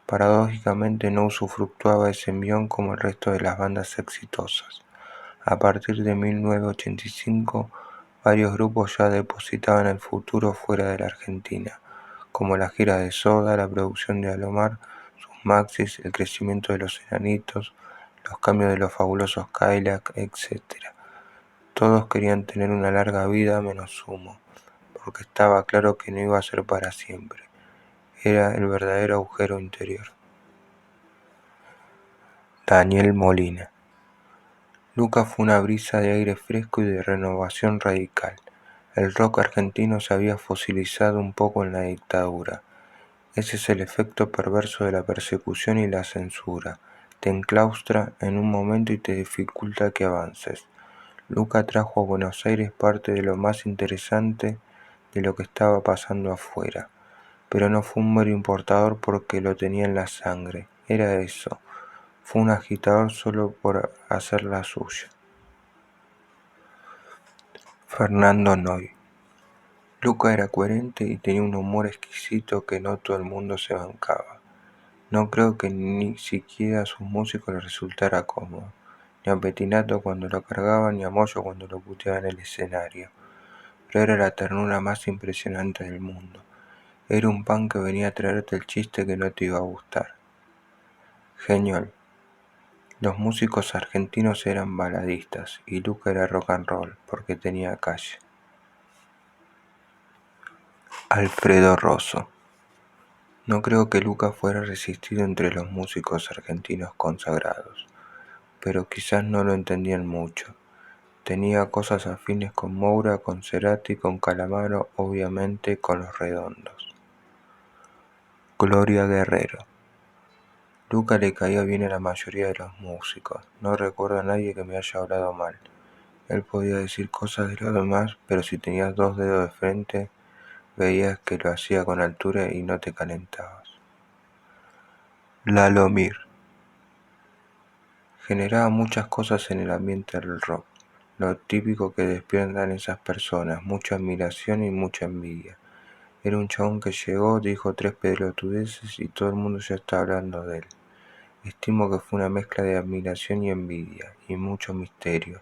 Paradójicamente no usufructuaba ese envión como el resto de las bandas exitosas. A partir de 1985, varios grupos ya depositaban el futuro fuera de la Argentina, como la gira de Soda, la producción de Alomar, sus maxis, el crecimiento de los Enanitos, los cambios de los fabulosos Cadillac, etc. Todos querían tener una larga vida menos Sumo, porque estaba claro que no iba a ser para siempre. Era el verdadero agujero interior. Daniel Molina. Luca fue una brisa de aire fresco y de renovación radical. El rock argentino se había fosilizado un poco en la dictadura. Ese es el efecto perverso de la persecución y la censura. Te enclaustra en un momento y te dificulta que avances. Luca trajo a Buenos Aires parte de lo más interesante de lo que estaba pasando afuera, pero no fue un mero importador porque lo tenía en la sangre. Era eso. Fue un agitador solo por hacer la suya. Fernando Noy. Luca era coherente y tenía un humor exquisito que no todo el mundo se bancaba. No creo que ni siquiera a sus músicos les resultara cómodo, ni a Pettinato cuando lo cargaba, ni a Moyo cuando lo puteaba en el escenario. Pero era la ternura más impresionante del mundo. Era un pan que venía a traerte el chiste que no te iba a gustar. Genial. Los músicos argentinos eran baladistas y Luca era rock and roll porque tenía calle. Alfredo Rosso. No creo que Luca fuera resistido entre los músicos argentinos consagrados, pero quizás no lo entendían mucho. Tenía cosas afines con Moura, con Cerati, con Calamaro, obviamente con Los Redondos. Gloria Guerrero. Luca le caía bien a la mayoría de los músicos. No recuerdo a nadie que me haya hablado mal. Él podía decir cosas de los demás, pero si tenías 2 dedos de frente, veías que lo hacía con altura y no te calentabas. Lalo Mir. Generaba muchas cosas en el ambiente del rock, lo típico que despiertan esas personas, mucha admiración y mucha envidia. Era un chabón que llegó, dijo 3 pelotudeces y todo el mundo ya está hablando de él. Estimo que fue una mezcla de admiración y envidia, y mucho misterio.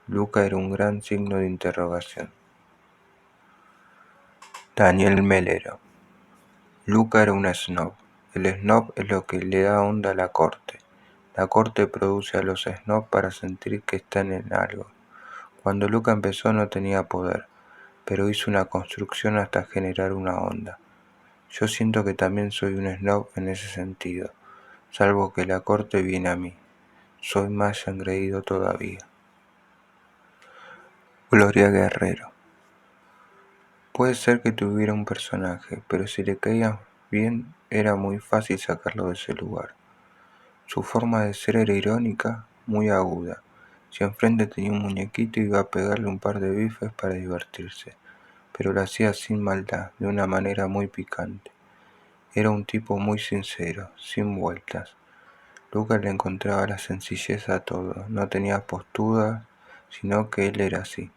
Luca era un gran signo de interrogación. Daniel Melero. Luca era un snob. El snob es lo que le da onda a la corte. La corte produce a los snobs para sentir que están en algo. Cuando Luca empezó no tenía poder, pero hizo una construcción hasta generar una onda. Yo siento que también soy un snob en ese sentido, salvo que la corte viene a mí. Soy más engreído todavía. Gloria Guerrero. Puede ser que tuviera un personaje, pero si le caía bien era muy fácil sacarlo de ese lugar. Su forma de ser era irónica, muy aguda. Si enfrente tenía un muñequito iba a pegarle un par de bifes para divertirse, pero lo hacía sin maldad, de una manera muy picante. Era un tipo muy sincero, sin vueltas. Lucas le encontraba la sencillez a todo, no tenía posturas, sino que él era así.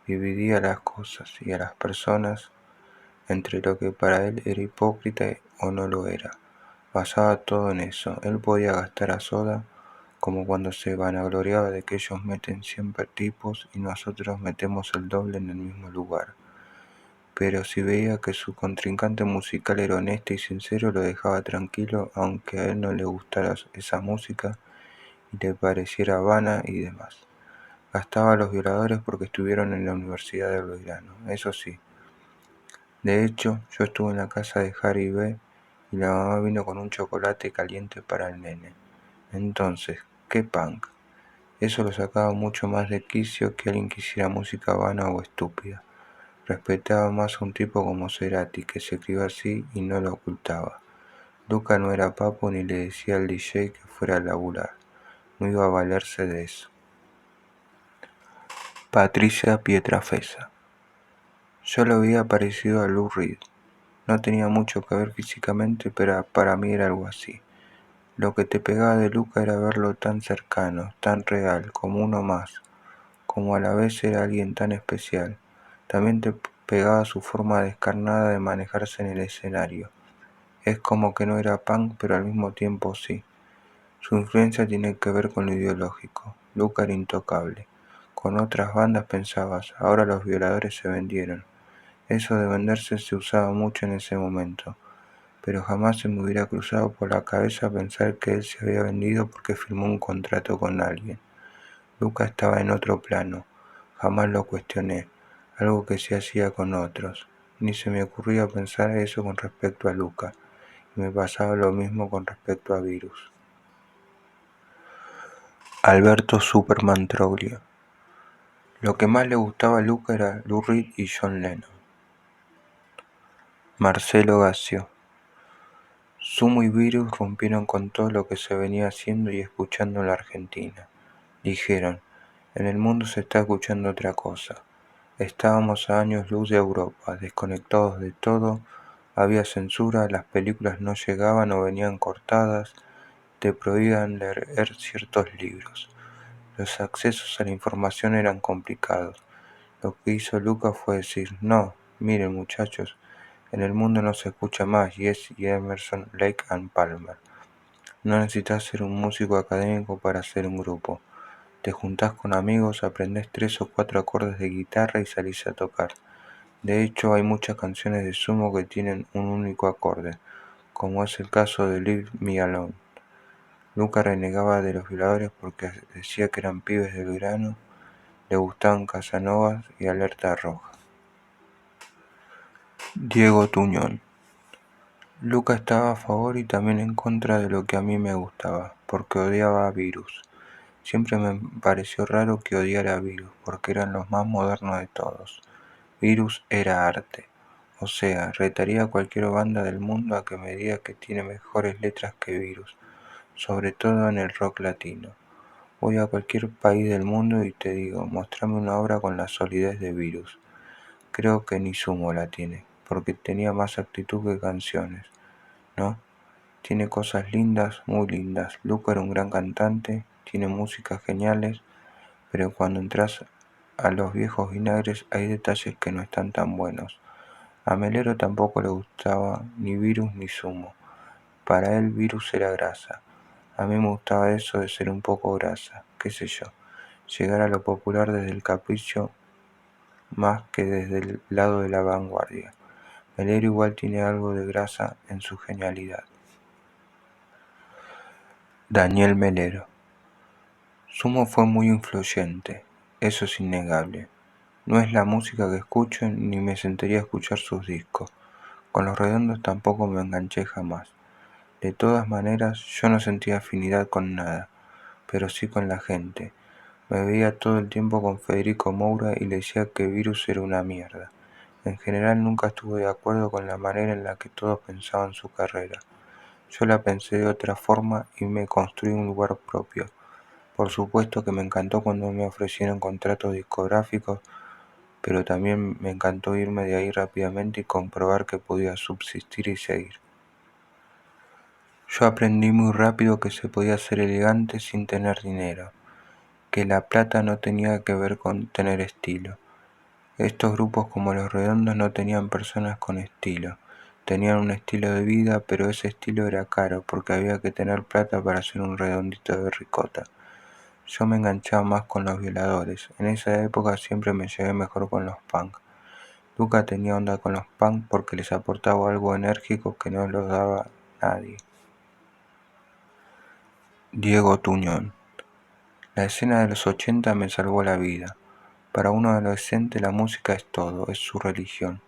Dividía las cosas y a las personas entre lo que para él era hipócrita o no lo era. Basaba todo en eso. Él podía gastar a soda, como cuando se vanagloriaba de que ellos meten 100 tipos y nosotros metemos el doble en el mismo lugar. Pero si veía que su contrincante musical era honesto y sincero, lo dejaba tranquilo, aunque a él no le gustara esa música y le pareciera vana y demás. Gastaba a los violadores porque estuvieron en la Universidad de Belgrano, eso sí. De hecho, yo estuve en la casa de Harry B. y la mamá vino con un chocolate caliente para el nene. Entonces, ¿qué punk? Eso lo sacaba mucho más de quicio que alguien que hiciera música vana o estúpida. Respetaba más a un tipo como Cerati, que se crió así y no lo ocultaba. Luca no era papo ni le decía al DJ que fuera a laburar. No iba a valerse de eso. Patricia Pietrafesa. Yo lo veía parecido a Lou Reed. No tenía mucho que ver físicamente, pero para mí era algo así. Lo que te pegaba de Luca era verlo tan cercano, tan real, como uno más, como a la vez era alguien tan especial. También te pegaba su forma descarnada de manejarse en el escenario. Es como que no era punk, pero al mismo tiempo sí. Su influencia tiene que ver con lo ideológico. Luca era intocable. Con otras bandas pensabas, ahora los violadores se vendieron. Eso de venderse se usaba mucho en ese momento, pero jamás se me hubiera cruzado por la cabeza pensar que él se había vendido porque firmó un contrato con alguien. Luca estaba en otro plano, Jamás lo cuestioné, algo que se hacía con otros. Ni se me ocurría pensar eso con respecto a Luca, y me pasaba lo mismo con respecto a Virus. Alberto Superman Troglio. Lo que más le gustaba a Luca era Lou Reed y John Lennon. Marcelo Gassio. Sumo y Virus rompieron con todo lo que se venía haciendo y escuchando en la Argentina. Dijeron, en el mundo se está escuchando otra cosa. Estábamos a años luz de Europa, desconectados de todo, había censura, las películas no llegaban o venían cortadas, te prohibían leer ciertos libros. Los accesos a la información eran complicados. Lo que hizo Lucas fue decir, no, miren muchachos, en el mundo no se escucha más Yes y Emerson, Lake and Palmer. No necesitas ser un músico académico para hacer un grupo. Te juntás con amigos, aprendés 3 o 4 acordes de guitarra y salís a tocar. De hecho, hay muchas canciones de Sumo que tienen un único acorde, como es el caso de Leave Me Alone. Luca renegaba de los violadores porque decía que eran pibes de verano, le gustaban Casanovas y Alerta Roja. Diego Tuñón. Luca estaba a favor y también en contra de lo que a mí me gustaba, porque odiaba a Virus. Siempre me pareció raro que odiara a Virus, porque eran los más modernos de todos. Virus era arte. O sea, retaría a cualquier banda del mundo a que me diga que tiene mejores letras que Virus, sobre todo en el rock latino. Voy a cualquier país del mundo y te digo, mostrame una obra con la solidez de Virus. Creo que ni Sumo la tiene, porque tenía más actitud que canciones, ¿no? Tiene cosas lindas, muy lindas. Luca era un gran cantante, tiene músicas geniales, pero cuando entras a los viejos vinagres hay detalles que no están tan buenos. A Melero tampoco le gustaba ni Virus ni Sumo. Para él Virus era grasa. A mí me gustaba eso de ser un poco grasa, qué sé yo. Llegar a lo popular desde el capricho más que desde el lado de la vanguardia. Melero igual tiene algo de grasa en su genialidad. Daniel Melero. Sumo fue muy influyente, eso es innegable. No es la música que escucho ni me sentaría a escuchar sus discos. Con Los Redondos tampoco me enganché jamás. De todas maneras, yo no sentía afinidad con nada, pero sí con la gente. Me veía todo el tiempo con Federico Moura y le decía que Virus era una mierda. En general nunca estuve de acuerdo con la manera en la que todos pensaban su carrera. Yo la pensé de otra forma y me construí un lugar propio. Por supuesto que me encantó cuando me ofrecieron contratos discográficos, pero también me encantó irme de ahí rápidamente y comprobar que podía subsistir y seguir. Yo aprendí muy rápido que se podía ser elegante sin tener dinero, que la plata no tenía que ver con tener estilo. Estos grupos como Los Redondos no tenían personas con estilo, tenían un estilo de vida, pero ese estilo era caro porque había que tener plata para hacer un redondito de ricota. Yo me enganchaba más con Los Violadores, en esa época siempre me llevé mejor con los punk. Luca tenía onda con los punk porque les aportaba algo enérgico que no lo daba nadie. Diego Tuñón. La escena de los 80 me salvó la vida. Para un adolescente la música es todo, es su religión.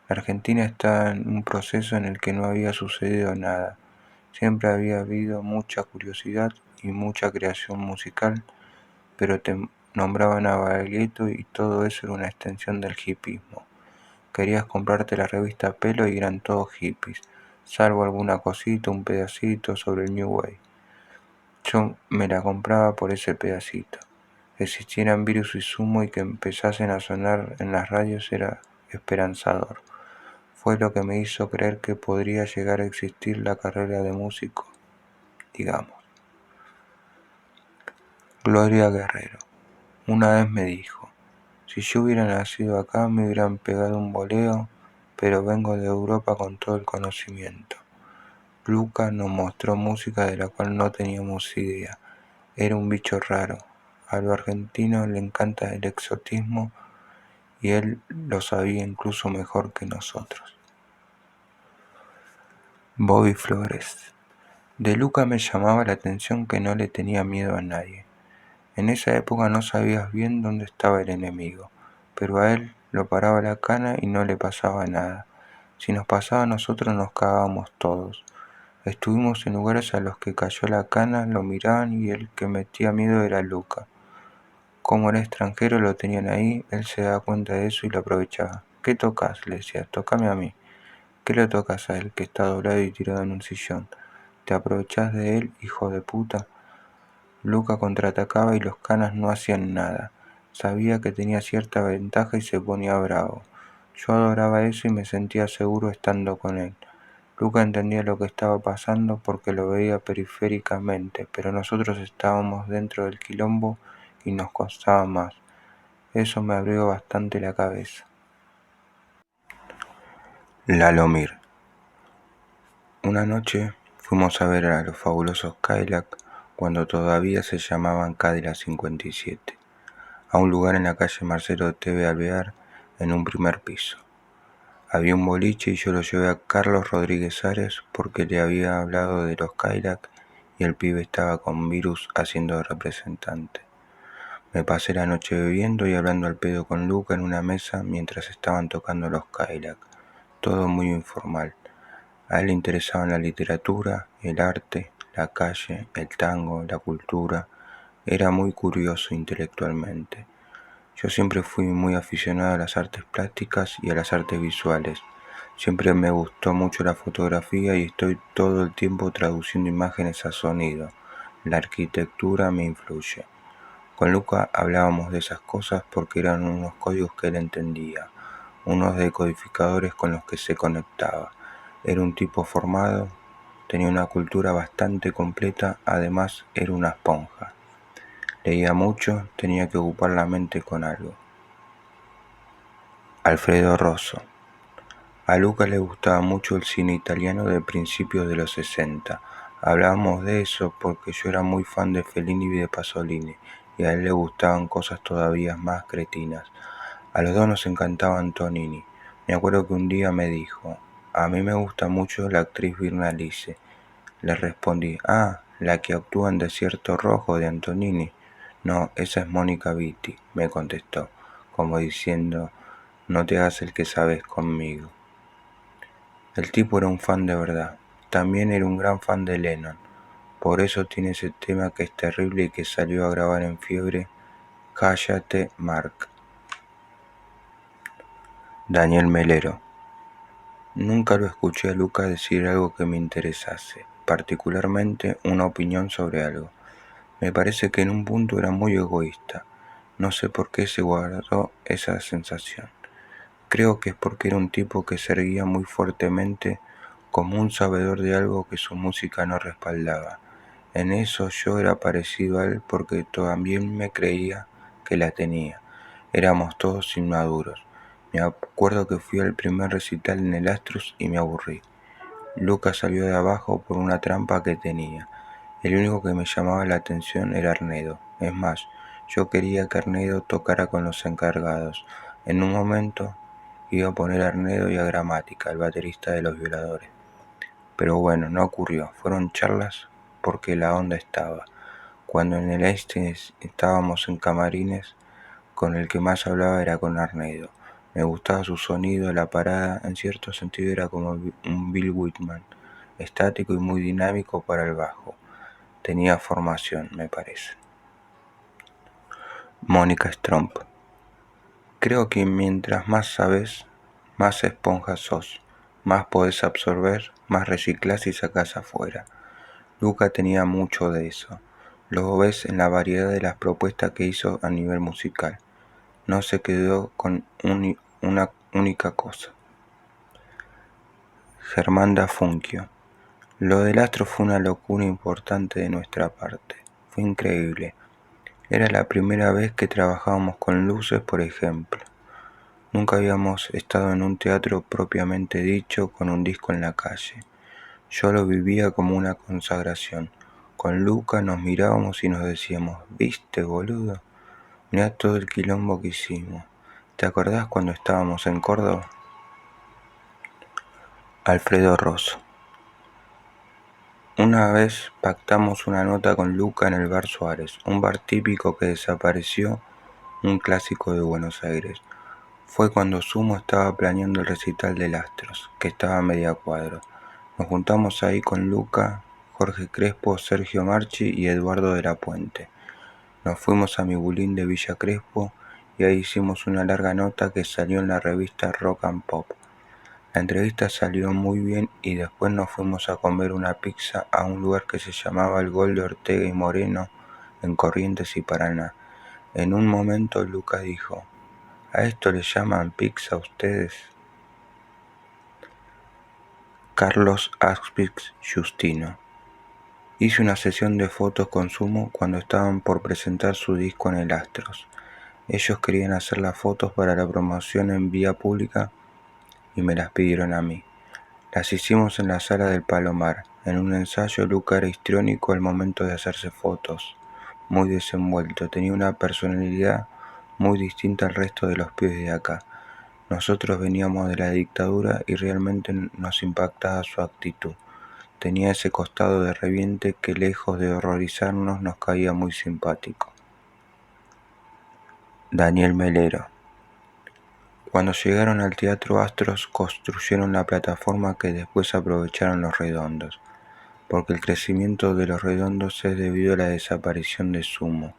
La Argentina está en un proceso en el que no había sucedido nada. Siempre había habido mucha curiosidad y mucha creación musical, pero te nombraban a Baglietto y todo eso era una extensión del hippismo. Querías comprarte la revista Pelo y eran todos hippies, salvo alguna cosita, un pedacito sobre el New Wave. Yo me la compraba por ese pedacito. Que existieran Virus y Sumo y que empezasen a sonar en las radios era esperanzador. Fue lo que me hizo creer que podría llegar a existir la carrera de músico, digamos. Gloria Guerrero. Una vez me dijo, si yo hubiera nacido acá me hubieran pegado un boleo, pero vengo de Europa con todo el conocimiento. Luca nos mostró música de la cual no teníamos idea. Era un bicho raro. A lo argentino le encanta el exotismo y él lo sabía incluso mejor que nosotros. Bobby Flores. De Luca me llamaba la atención que no le tenía miedo a nadie. En esa época no sabías bien dónde estaba el enemigo, pero a él lo paraba la cana y no le pasaba nada. Si nos pasaba a nosotros nos cagábamos todos. Estuvimos en lugares a los que cayó la cana, lo miraban y el que metía miedo era Luca. Como era extranjero lo tenían ahí, él se daba cuenta de eso y lo aprovechaba. ¿Qué tocas?, le decía, tocame a mí. ¿Qué le tocas a él, que está doblado y tirado en un sillón? ¿Te aprovechás de él, hijo de puta? Luca contraatacaba y los canas no hacían nada. Sabía que tenía cierta ventaja y se ponía bravo. Yo adoraba eso y me sentía seguro estando con él. Luca entendía lo que estaba pasando porque lo veía periféricamente, pero nosotros estábamos dentro del quilombo y nos costaba más. Eso me abrió bastante la cabeza. Lalomir. Una noche fuimos a ver a los fabulosos Cadillac cuando todavía se llamaban Cadillac 57, a un lugar en la calle Marcelo T. Alvear, en un primer piso. Había un boliche y yo lo llevé a Carlos Rodríguez Ares porque le había hablado de los Cadillac y el pibe estaba con Virus haciendo de representante. Me pasé la noche bebiendo y hablando al pedo con Luca en una mesa mientras estaban tocando los Cadillac. Todo muy informal. A él le interesaban la literatura, el arte, la calle, el tango, la cultura. Era muy curioso intelectualmente. Yo siempre fui muy aficionado a las artes plásticas y a las artes visuales. Siempre me gustó mucho la fotografía y estoy todo el tiempo traduciendo imágenes a sonido. La arquitectura me influye. Con Luca hablábamos de esas cosas porque eran unos códigos que él entendía, unos decodificadores con los que se conectaba. Era un tipo formado, tenía una cultura bastante completa, además era una esponja. Leía mucho, tenía que ocupar la mente con algo. Alfredo Rosso. A Luca le gustaba mucho el cine italiano de principios de los 60. Hablábamos de eso porque yo era muy fan de Fellini y de Pasolini, y a él le gustaban cosas todavía más cretinas. A los dos nos encantaba Antonini. Me acuerdo que un día me dijo, a mí me gusta mucho la actriz Virna Alice. Le respondí, la que actúa en Desierto Rojo de Antonini. No, esa es Mónica Vitti, me contestó, como diciendo, no te hagas el que sabes conmigo. El tipo era un fan de verdad. También era un gran fan de Lennon. Por eso tiene ese tema que es terrible y que salió a grabar en Fiebre, Cállate, Mark. Daniel Melero. Nunca lo escuché a Luca decir algo que me interesase, particularmente una opinión sobre algo. Me parece que en un punto era muy egoísta. No sé por qué se guardó esa sensación. Creo que es porque era un tipo que se erguía muy fuertemente como un sabedor de algo que su música no respaldaba. En eso yo era parecido a él porque también me creía que la tenía. Éramos todos inmaduros. Me acuerdo que fui al primer recital en el Astrus y me aburrí. Lucas salió de abajo por una trampa que tenía. El único que me llamaba la atención era Arnedo. Es más, yo quería que Arnedo tocara con los encargados. En un momento iba a poner a Arnedo y a Gramática, el baterista de Los Violadores. Pero bueno, no ocurrió. Fueron charlas porque la onda estaba. Cuando en el este estábamos en camarines, con el que más hablaba era con Arnedo. Me gustaba su sonido, la parada, en cierto sentido era como un Bill Whitman, estático y muy dinámico para el bajo. Tenía formación, me parece. Mónica Stromp. Creo que mientras más sabes, más esponja sos, más podés absorber, más reciclás y sacás afuera. Luca tenía mucho de eso. Lo ves en la variedad de las propuestas que hizo a nivel musical. No se quedó con una única cosa. Germán da Funchio. Lo del Astro fue una locura importante de nuestra parte. Fue increíble. Era la primera vez que trabajábamos con luces, por ejemplo. Nunca habíamos estado en un teatro propiamente dicho con un disco en la calle. Yo lo vivía como una consagración. Con Luca nos mirábamos y nos decíamos, ¿viste, boludo? Mirá todo el quilombo que hicimos. ¿Te acordás cuando estábamos en Córdoba? Alfredo Rosso. Una vez pactamos una nota con Luca en el Bar Suárez, un bar típico que desapareció, un clásico de Buenos Aires. Fue cuando Sumo estaba planeando el recital de Astros, que estaba a media cuadra. Nos juntamos ahí con Luca, Jorge Crespo, Sergio Marchi y Eduardo de la Puente. Nos fuimos a mi bulín de Villa Crespo y ahí hicimos una larga nota que salió en la revista Rock and Pop. La entrevista salió muy bien y después nos fuimos a comer una pizza a un lugar que se llamaba El Gol de Ortega y Moreno en Corrientes y Paraná. En un momento Luca dijo: ¿a esto le llaman pizza ustedes? Carlos Aspix Justino. Hice una sesión de fotos con Sumo cuando estaban por presentar su disco en el Astros. Ellos querían hacer las fotos para la promoción en vía pública y me las pidieron a mí. Las hicimos en la sala del Palomar. En un ensayo Luca era histriónico al momento de hacerse fotos, muy desenvuelto, tenía una personalidad muy distinta al resto de los pibes de acá. Nosotros veníamos de la dictadura y realmente nos impactaba su actitud. Tenía ese costado de reviente que lejos de horrorizarnos nos caía muy simpático. Daniel Melero. Cuando llegaron al Teatro Astros construyeron la plataforma que después aprovecharon los Redondos, porque el crecimiento de los Redondos es debido a la desaparición de Sumo.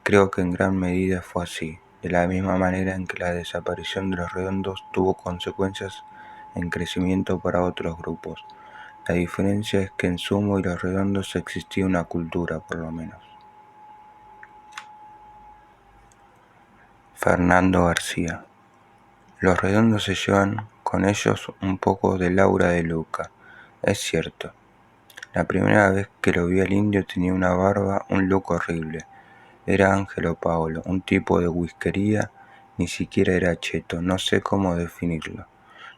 Creo que en gran medida fue así, de la misma manera en que la desaparición de los Redondos tuvo consecuencias en crecimiento para otros grupos. La diferencia es que en Sumo y los Redondos existía una cultura, por lo menos. Fernando García. Los Redondos se llevan con ellos un poco del aura de Luca. Es cierto. La primera vez que lo vi al Indio tenía una barba, un look horrible. Era Ángelo Paolo, un tipo de whiskería, ni siquiera era cheto, no sé cómo definirlo.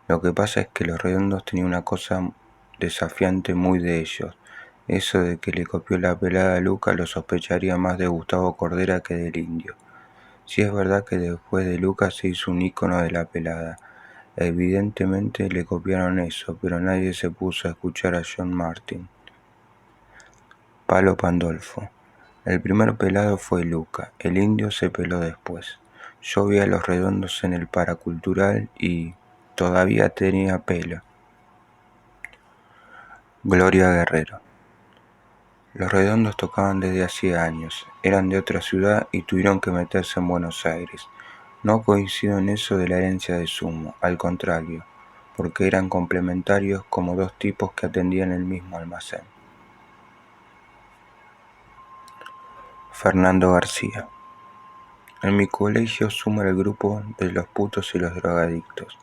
Lo que pasa es que los Redondos tenían una cosa desafiante muy de ellos. Eso de que le copió la pelada a Luca lo sospecharía más de Gustavo Cordera que del Indio. Sí es verdad que después de Luca se hizo un ícono de la pelada. Evidentemente le copiaron eso, pero nadie se puso a escuchar a John Martin. Palo Pandolfo. El primer pelado fue Luca, el Indio se peló después. Yo vi a los Redondos en el Paracultural y todavía tenía pelo. Gloria Guerrero. Los Redondos tocaban desde hacía años, eran de otra ciudad y tuvieron que meterse en Buenos Aires. No coincido en eso de la herencia de Sumo, al contrario, porque eran complementarios como dos tipos que atendían el mismo almacén. Fernando García. En mi colegio Sumo era el grupo de los putos y los drogadictos.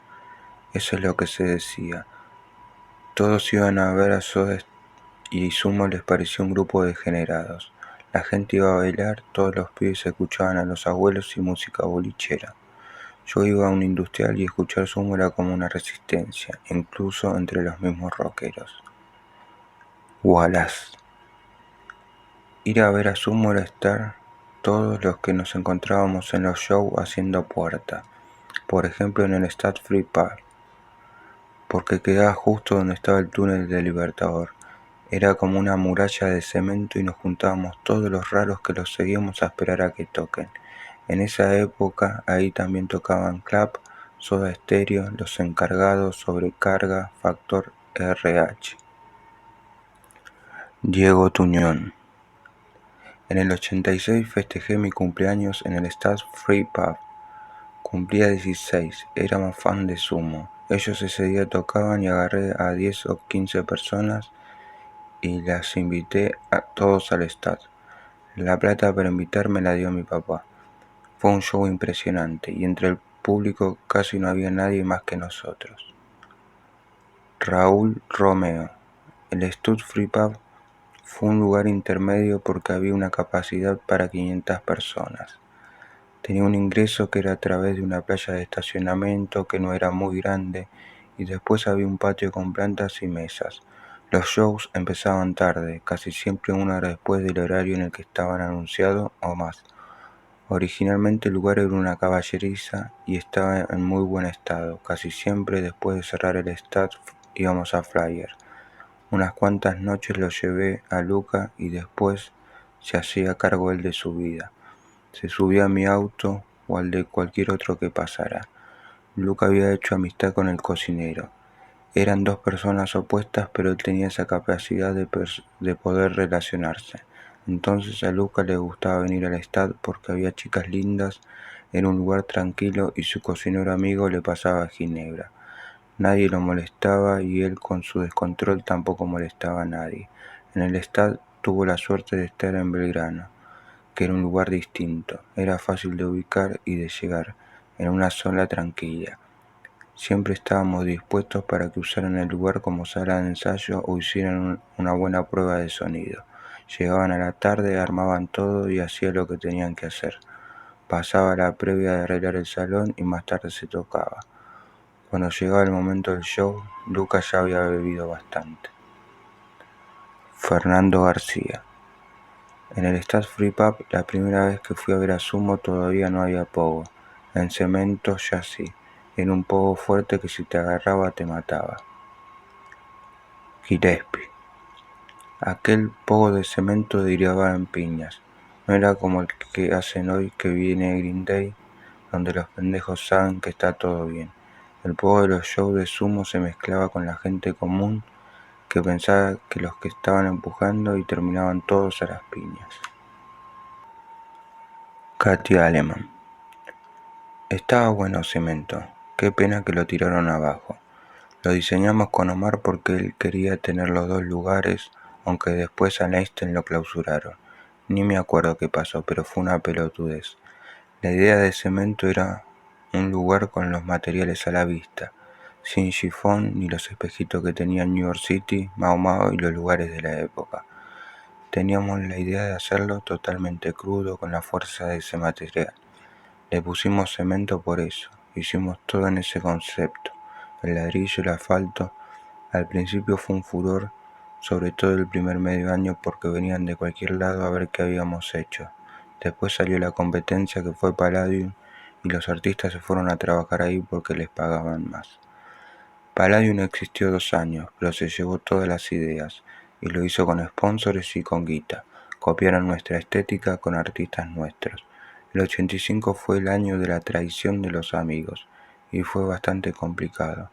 Eso es lo que se decía. Todos iban a ver a Soda y Sumo les pareció un grupo de degenerados. La gente iba a bailar, todos los pibes escuchaban a los abuelos y música bolichera. Yo iba a un industrial y escuchar Sumo era como una resistencia, incluso entre los mismos rockeros. Wallace. Ir a ver a Sumo era estar todos los que nos encontrábamos en los shows haciendo puerta, por ejemplo en el Stade Free Park, porque quedaba justo donde estaba el túnel del Libertador. Era como una muralla de cemento y nos juntábamos todos los raros que los seguíamos a esperar a que toquen. En esa época ahí también tocaban Clap, Soda Stereo, Los Encargados, Sobrecarga, Factor RH. Diego Tuñón. En el 86 festejé mi cumpleaños en el Stade Free Pub. Cumplía 16, era más fan de Sumo. Ellos ese día tocaban y agarré a 10 o 15 personas y las invité a todos al Stade. La plata para invitarme la dio mi papá. Fue un show impresionante y entre el público casi no había nadie más que nosotros. Raúl Romeo. El Stud Free Pub fue un lugar intermedio porque había una capacidad para 500 personas. Tenía un ingreso que era a través de una playa de estacionamiento que no era muy grande y después había un patio con plantas y mesas. Los shows empezaban tarde, casi siempre una hora después del horario en el que estaban anunciados o más. Originalmente el lugar era una caballeriza y estaba en muy buen estado. Casi siempre después de cerrar el Stade íbamos a Flyer. Unas cuantas noches lo llevé a Luca y después se hacía cargo él de su vida. Se subía a mi auto o al de cualquier otro que pasara. Luca había hecho amistad con el cocinero. Eran dos personas opuestas, pero él tenía esa capacidad de poder relacionarse. Entonces a Luca le gustaba venir al Stade porque había chicas lindas, era un lugar tranquilo y su cocinero amigo le pasaba ginebra. Nadie lo molestaba y él con su descontrol tampoco molestaba a nadie. En el Stade tuvo la suerte de estar en Belgrano, que era un lugar distinto, era fácil de ubicar y de llegar, en una zona tranquila. Siempre estábamos dispuestos para que usaran el lugar como sala de ensayo o hicieran una buena prueba de sonido. Llegaban a la tarde, armaban todo y hacían lo que tenían que hacer. Pasaba la previa de arreglar el salón y más tarde se tocaba. Cuando llegaba el momento del show, Lucas ya había bebido bastante. Fernando García. En el Stade Free Pub, la primera vez que fui a ver a Sumo todavía no había pogo. En Cemento ya sí. Era un pogo fuerte que si te agarraba te mataba. Gillespie. Aquel pogo de cemento derivaba en piñas. No era como el que hacen hoy que viene Green Day, donde los pendejos saben que está todo bien. El pogo de los shows de Sumo se mezclaba con la gente común que pensaba que los que estaban empujando y terminaban todos a las piñas. Katy Aleman. Estaba bueno Cemento, qué pena que lo tiraron abajo. Lo diseñamos con Omar porque él quería tener los dos lugares, aunque después a Einstein lo clausuraron. Ni me acuerdo qué pasó, pero fue una pelotudez. La idea de Cemento era un lugar con los materiales a la vista, sin chifón ni los espejitos que tenían New York City, Mau Mau y los lugares de la época. Teníamos la idea de hacerlo totalmente crudo con la fuerza de ese material. Le pusimos cemento por eso, hicimos todo en ese concepto, el ladrillo, el asfalto. Al principio fue un furor, sobre todo el primer medio año porque venían de cualquier lado a ver qué habíamos hecho. Después salió la competencia que fue Palladium y los artistas se fueron a trabajar ahí porque les pagaban más. Palladium existió 2 años, pero se llevó todas las ideas y lo hizo con sponsors y con guita. Copiaron nuestra estética con artistas nuestros. El 85 fue el año de la traición de los amigos y fue bastante complicado.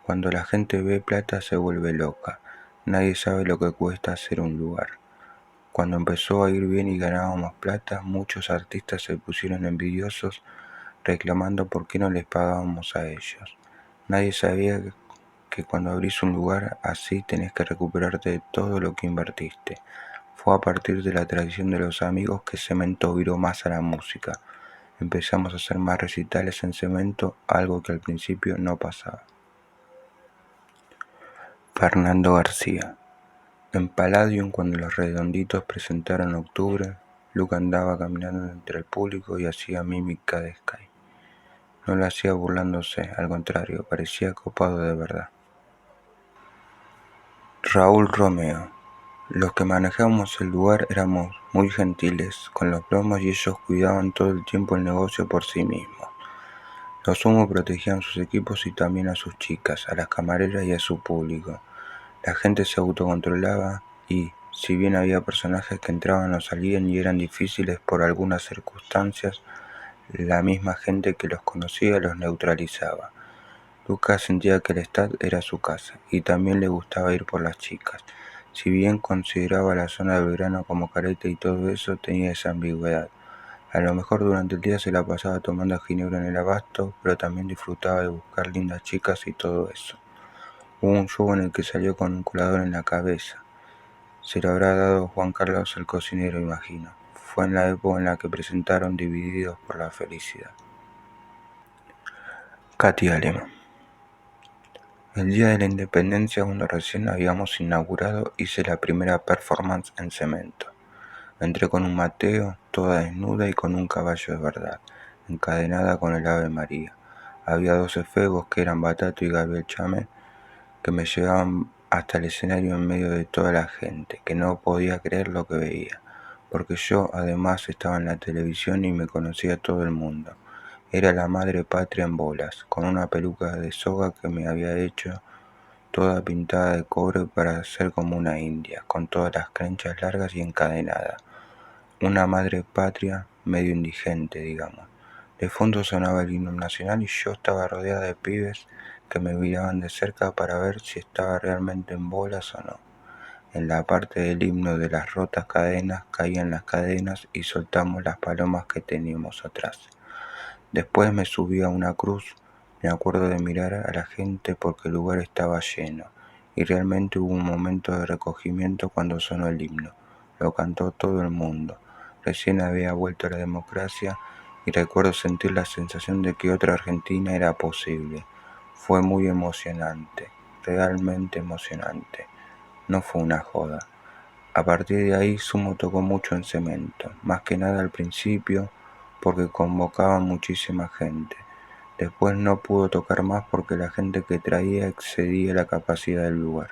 Cuando la gente ve plata se vuelve loca. Nadie sabe lo que cuesta hacer un lugar. Cuando empezó a ir bien y ganábamos plata, muchos artistas se pusieron envidiosos reclamando por qué no les pagábamos a ellos. Nadie sabía que cuando abrís un lugar así tenés que recuperarte de todo lo que invertiste. Fue a partir de la tradición de los amigos que Cemento viró más a la música. Empezamos a hacer más recitales en Cemento, algo que al principio no pasaba. Fernando García. En Palladium, cuando los Redonditos presentaron Octubre, Luca andaba caminando entre el público y hacía mímica de Sky. No lo hacía burlándose, al contrario, parecía copado de verdad. Raúl Romeo. Los que manejábamos el lugar éramos muy gentiles con los plomos y ellos cuidaban todo el tiempo el negocio por sí mismos. Los humos protegían sus equipos y también a sus chicas, a las camareras y a su público. La gente se autocontrolaba y, si bien había personajes que entraban o salían y eran difíciles por algunas circunstancias, la misma gente que los conocía los neutralizaba. Lucas sentía que el Stade era su casa y también le gustaba ir por las chicas. Si bien consideraba la zona de Belgrano como careta y todo eso, tenía esa ambigüedad. A lo mejor durante el día se la pasaba tomando ginebra en el abasto, pero también disfrutaba de buscar lindas chicas y todo eso. Hubo un show en el que salió con un colador en la cabeza. Se lo habrá dado Juan Carlos el cocinero, imagino. Fue en la época en la que presentaron Divididos por la Felicidad. Katy Aleman. El día de la independencia, cuando recién habíamos inaugurado, hice la primera performance en Cemento. Entré con un Mateo, toda desnuda y con un caballo de verdad, encadenada con el Ave María. Había 2 efebos que eran Batato y Gabriel Chamé, que me llevaban hasta el escenario en medio de toda la gente, que no podía creer lo que veía, porque yo además estaba en la televisión y me conocía todo el mundo. Era la madre patria en bolas, con una peluca de soga que me había hecho toda pintada de cobre para ser como una india, con todas las crenchas largas y encadenada. Una madre patria medio indigente, digamos. De fondo sonaba el himno nacional y yo estaba rodeada de pibes que me miraban de cerca para ver si estaba realmente en bolas o no. En la parte del himno de las rotas cadenas caían las cadenas y soltamos las palomas que teníamos atrás. Después me subí a una cruz. Me acuerdo de mirar a la gente porque el lugar estaba lleno, y realmente hubo un momento de recogimiento cuando sonó el himno. Lo cantó todo el mundo. Recién había vuelto la democracia y recuerdo sentir la sensación de que otra Argentina era posible. Fue muy emocionante, realmente emocionante. No fue una joda. A partir de ahí Sumo tocó mucho en Cemento, más que nada al principio porque convocaba muchísima gente. Después no pudo tocar más porque la gente que traía excedía la capacidad del lugar.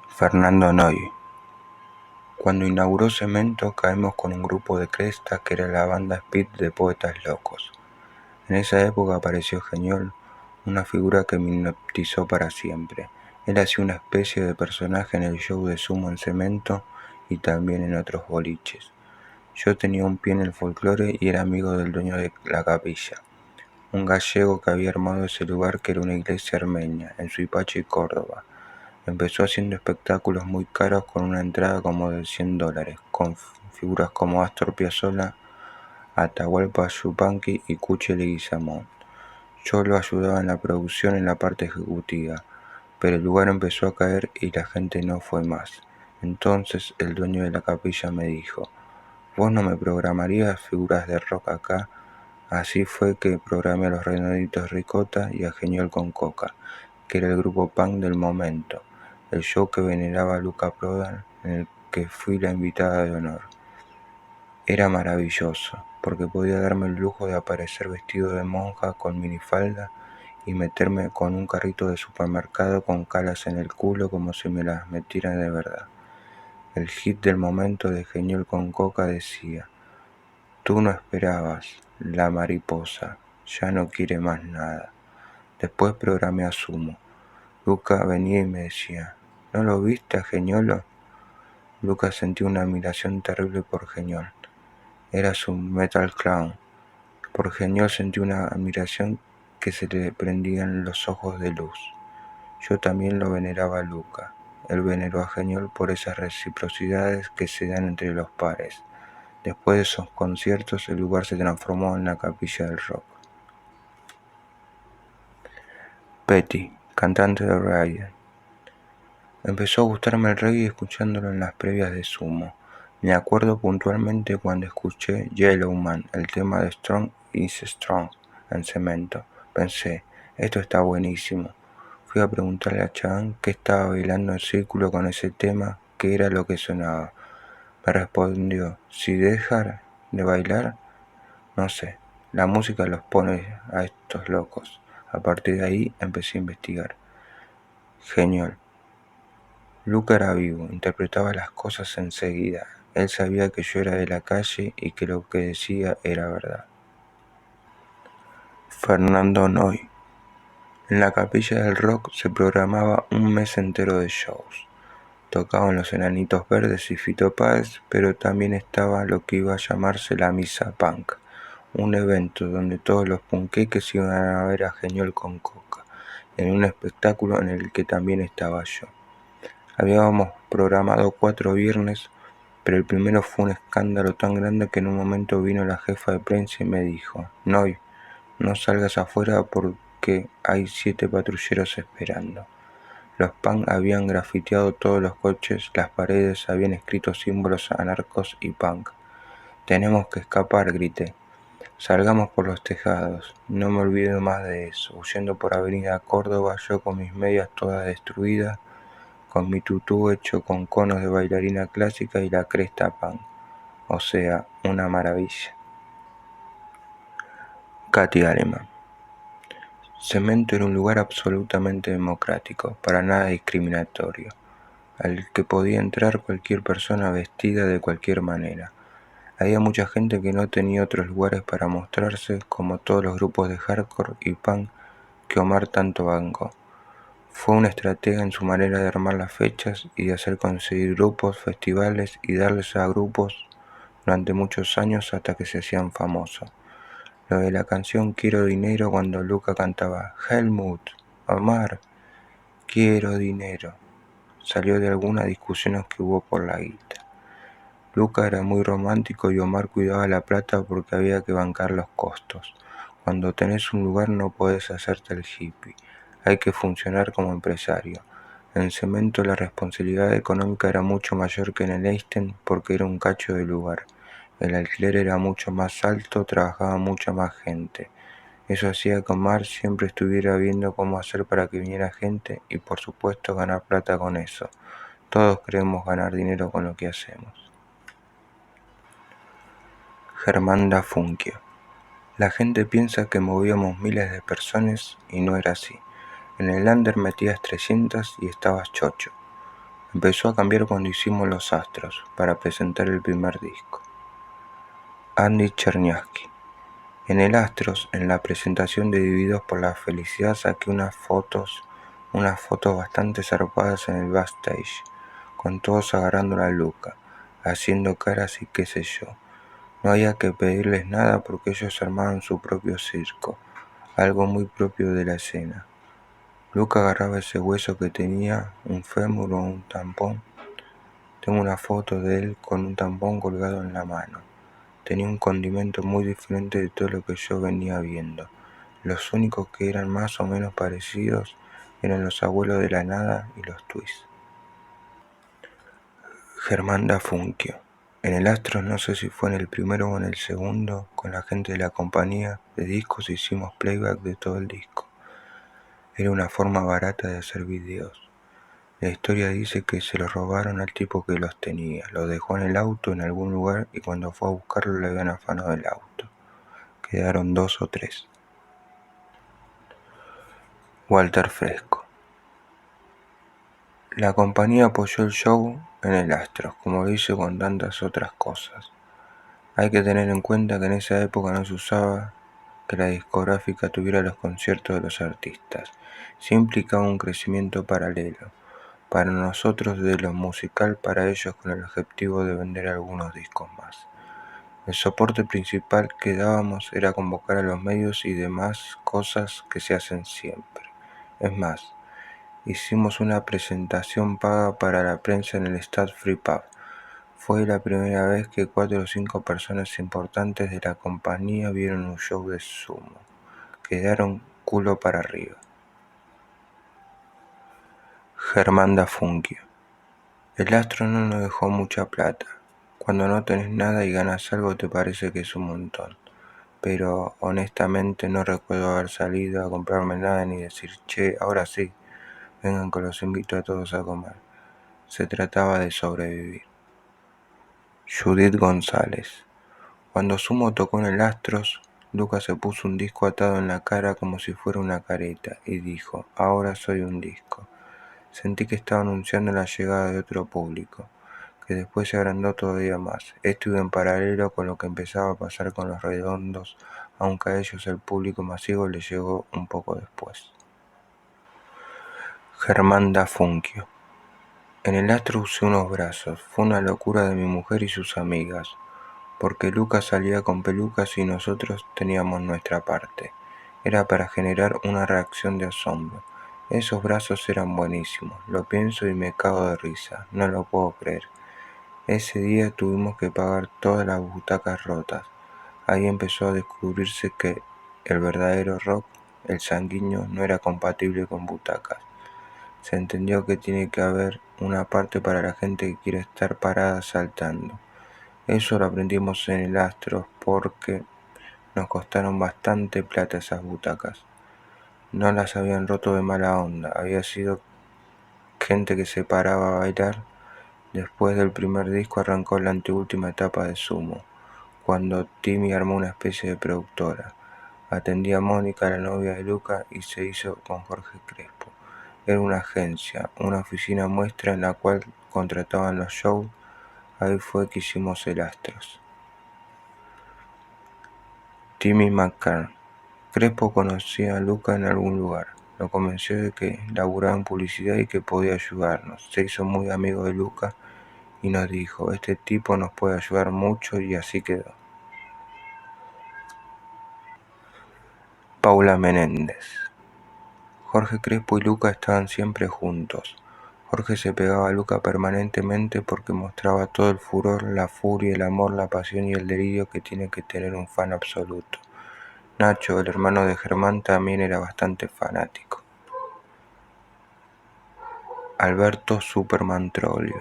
Fernando Noy. Cuando inauguró Cemento caímos con un grupo de Cresta que era la banda Speed de Poetas Locos. En esa época apareció Geniol, una figura que me hipnotizó para siempre. Él hacía una especie de personaje en el show de Sumo en Cemento y también en otros boliches. Yo tenía un pie en el folclore y era amigo del dueño de la capilla, un gallego que había armado ese lugar que era una iglesia armenia, en Suipacha, Córdoba. Empezó haciendo espectáculos muy caros con una entrada como de $100, con figuras como Astor Piazzolla, Atahualpa Yupanqui y Cuchi Leguizamón. Yo lo ayudaba en la producción en la parte ejecutiva, pero el lugar empezó a caer y la gente no fue más. Entonces el dueño de la capilla me dijo: ¿vos no me programarías figuras de rock acá? Así fue que programé a los Redonditos Ricota y a Genial con Coca, que era el grupo punk del momento, el show que veneraba a Luca Prodan, en el que fui la invitada de honor. Era maravilloso, porque podía darme el lujo de aparecer vestido de monja con minifalda y meterme con un carrito de supermercado con calas en el culo como si me las metieran de verdad. El hit del momento de Genial con Coca decía: tú no esperabas, la mariposa, ya no quiere más nada. Después programé a Sumo. Luca venía y me decía: ¿no lo viste a Geniolo? Luca sentía una admiración terrible por Geniol. Era su metal clown. Por Geniol sentí una admiración que se le prendían los ojos de luz. Yo también lo veneraba a Luca. Él veneró a Geniol por esas reciprocidades que se dan entre los pares. Después de esos conciertos, el lugar se transformó en la capilla del rock. Petty, cantante de Riot. Empezó a gustarme el reggae escuchándolo en las previas de Sumo. Me acuerdo puntualmente cuando escuché Yellowman, el tema de Strong is Strong, en Cemento. Pensé: esto está buenísimo. Fui a preguntarle a Chan qué estaba bailando en círculo con ese tema, qué era lo que sonaba. Me respondió: si dejar de bailar, no sé, la música los pone a estos locos. A partir de ahí empecé a investigar. Genial. Luca era vivo, interpretaba las cosas enseguida. Él sabía que yo era de la calle y que lo que decía era verdad. Fernando Noy. En la capilla del rock se programaba un mes entero de shows. Tocaban los Enanitos Verdes y Fito Páez, pero también estaba lo que iba a llamarse la Misa Punk, un evento donde todos los punqueques iban a ver a Genial con Coca, en un espectáculo en el que también estaba yo. Habíamos programado 4 viernes, pero el primero fue un escándalo tan grande que en un momento vino la jefa de prensa y me dijo: Noy, no salgas afuera porque hay 7 patrulleros esperando. Los punk habían grafiteado todos los coches, las paredes habían escrito símbolos anarcos y punk. Tenemos que escapar, grité. Salgamos por los tejados. No me olvido más de eso, huyendo por Avenida Córdoba, yo con mis medias todas destruidas, con mi tutú hecho con conos de bailarina clásica y la cresta punk. O sea, una maravilla. Katy Aleman. Cemento era un lugar absolutamente democrático, para nada discriminatorio, al que podía entrar cualquier persona vestida de cualquier manera. Había mucha gente que no tenía otros lugares para mostrarse, como todos los grupos de hardcore y punk que Omar tanto bancó. Fue un estratega en su manera de armar las fechas y de hacer conseguir grupos, festivales y darles a grupos durante muchos años hasta que se hacían famosos. Lo de la canción Quiero Dinero cuando Luca cantaba Helmut, Omar, quiero dinero, salió de algunas discusiones que hubo por la guita. Luca era muy romántico y Omar cuidaba la plata porque había que bancar los costos. Cuando tenés un lugar no podés hacerte el hippie, hay que funcionar como empresario. En Cemento la responsabilidad económica era mucho mayor que en el Einstein porque era un cacho de lugar. El alquiler era mucho más alto, trabajaba mucha más gente. Eso hacía que Omar siempre estuviera viendo cómo hacer para que viniera gente y por supuesto ganar plata con eso. Todos queremos ganar dinero con lo que hacemos. Germán da Funkio. La gente piensa que movíamos miles de personas y no era así. En el under metías 300 y estabas chocho. Empezó a cambiar cuando hicimos Los Astros para presentar el primer disco. Andy Cherniavsky. En el Astros, en la presentación de Divididos por la Felicidad, saqué unas fotos bastante zarpadas en el backstage, con todos agarrando la Luca, haciendo caras y qué sé yo. No había que pedirles nada porque ellos armaban su propio circo, algo muy propio de la escena. Luca agarraba ese hueso que tenía, un fémur o un tampón. Tengo una foto de él con un tampón colgado en la mano. Tenía un condimento muy diferente de todo lo que yo venía viendo. Los únicos que eran más o menos parecidos eran los Abuelos de la Nada y los Twists. Germán da Funkio. En el Astros, no sé si fue en el primero o en el segundo, con la gente de la compañía de discos hicimos playback de todo el disco. Era una forma barata de hacer videos. La historia dice que se los robaron al tipo que los tenía, los dejó en el auto en algún lugar y cuando fue a buscarlo le habían afanado el auto. Quedaron 2 o 3. Walter Fresco. La compañía apoyó el show en el Astros, como lo hizo con tantas otras cosas. Hay que tener en cuenta que en esa época no se usaba que la discográfica tuviera los conciertos de los artistas. Sí implicaba un crecimiento paralelo, para nosotros de lo musical, para ellos con el objetivo de vender algunos discos más. El soporte principal que dábamos era convocar a los medios y demás cosas que se hacen siempre. Es más, hicimos una presentación paga para la prensa en el Stade Free Pub. Fue la primera vez que 4 o 5 personas importantes de la compañía vieron un show de sumo. Quedaron culo para arriba. Germán da Funkio. El Astro no nos dejó mucha plata. Cuando no tenés nada y ganas algo te parece que es un montón. Pero honestamente no recuerdo haber salido a comprarme nada ni decir, che, ahora sí, vengan que los invito a todos a comer. Se trataba de sobrevivir. Judith González. Cuando Sumo tocó en el Astros, Lucas se puso un disco atado en la cara como si fuera una careta y dijo, ahora soy un disco. Sentí que estaba anunciando la llegada de otro público, que después se agrandó todavía más. Esto iba en paralelo con lo que empezaba a pasar con Los Redondos, aunque a ellos el público masivo les llegó un poco después. Germán da Funkio. En el Astro usé unos brazos, fue una locura de mi mujer y sus amigas, porque Lucas salía con pelucas y nosotros teníamos nuestra parte. Era para generar una reacción de asombro. Esos brazos eran buenísimos, lo pienso y me cago de risa, no lo puedo creer. Ese día tuvimos que pagar todas las butacas rotas. Ahí empezó a descubrirse que el verdadero rock, el sanguíneo, no era compatible con butacas. Se entendió que tiene que haber una parte para la gente que quiere estar parada saltando. Eso lo aprendimos en el Astros porque nos costaron bastante plata esas butacas. No las habían roto de mala onda, había sido gente que se paraba a bailar. Después del primer disco arrancó la anteúltima etapa de Sumo, cuando Timmy armó una especie de productora. Atendía a Mónica, la novia de Luca, y se hizo con Jorge Crespo. Era una agencia, una oficina muestra en la cual contrataban los shows. Ahí fue que hicimos el Astros. Timmy McCann. Crespo conocía a Luca en algún lugar. Lo convenció de que laburaba en publicidad y que podía ayudarnos. Se hizo muy amigo de Luca y nos dijo: este tipo nos puede ayudar mucho, y así quedó. Paula Menéndez. Jorge Crespo y Luca estaban siempre juntos. Jorge se pegaba a Luca permanentemente porque mostraba todo el furor, la furia, el amor, la pasión y el delirio que tiene que tener un fan absoluto. Nacho, el hermano de Germán, también era bastante fanático. Alberto Superman Trollio.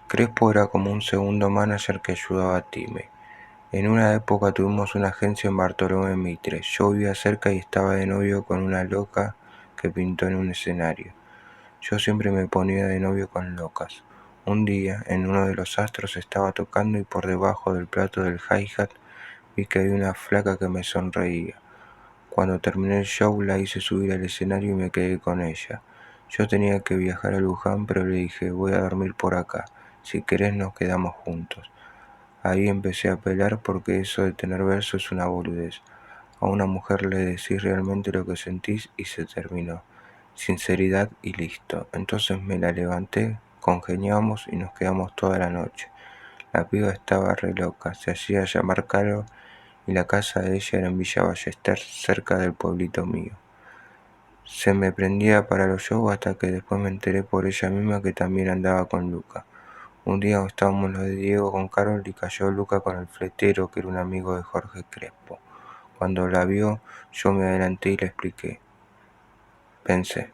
Crespo era como un segundo manager que ayudaba a Timmy. En una época tuvimos una agencia en Bartolomé Mitre. Yo vivía cerca y estaba de novio con una loca que pintó en un escenario. Yo siempre me ponía de novio con locas. Un día, en uno de los astros estaba tocando y por debajo del plato del hi-hat vi que había una flaca que me sonreía. Cuando terminé el show la hice subir al escenario y me quedé con ella. Yo tenía que viajar a Luján, pero le dije: voy a dormir por acá, si querés nos quedamos juntos. Ahí empecé a pelar porque eso de tener verso es una boludez. A una mujer le decís realmente lo que sentís y se terminó. Sinceridad y listo. Entonces me la levanté, congeniamos y nos quedamos toda la noche. La piba estaba re loca, se hacía llamar Caro y la casa de ella era en Villa Ballester, cerca del pueblito mío. Se me prendía para los shows hasta que después me enteré por ella misma que también andaba con Luca. Un día estábamos los de Diego con Carol y cayó Luca con el fletero, que era un amigo de Jorge Crespo. Cuando la vio, yo me adelanté y le expliqué. Pensé: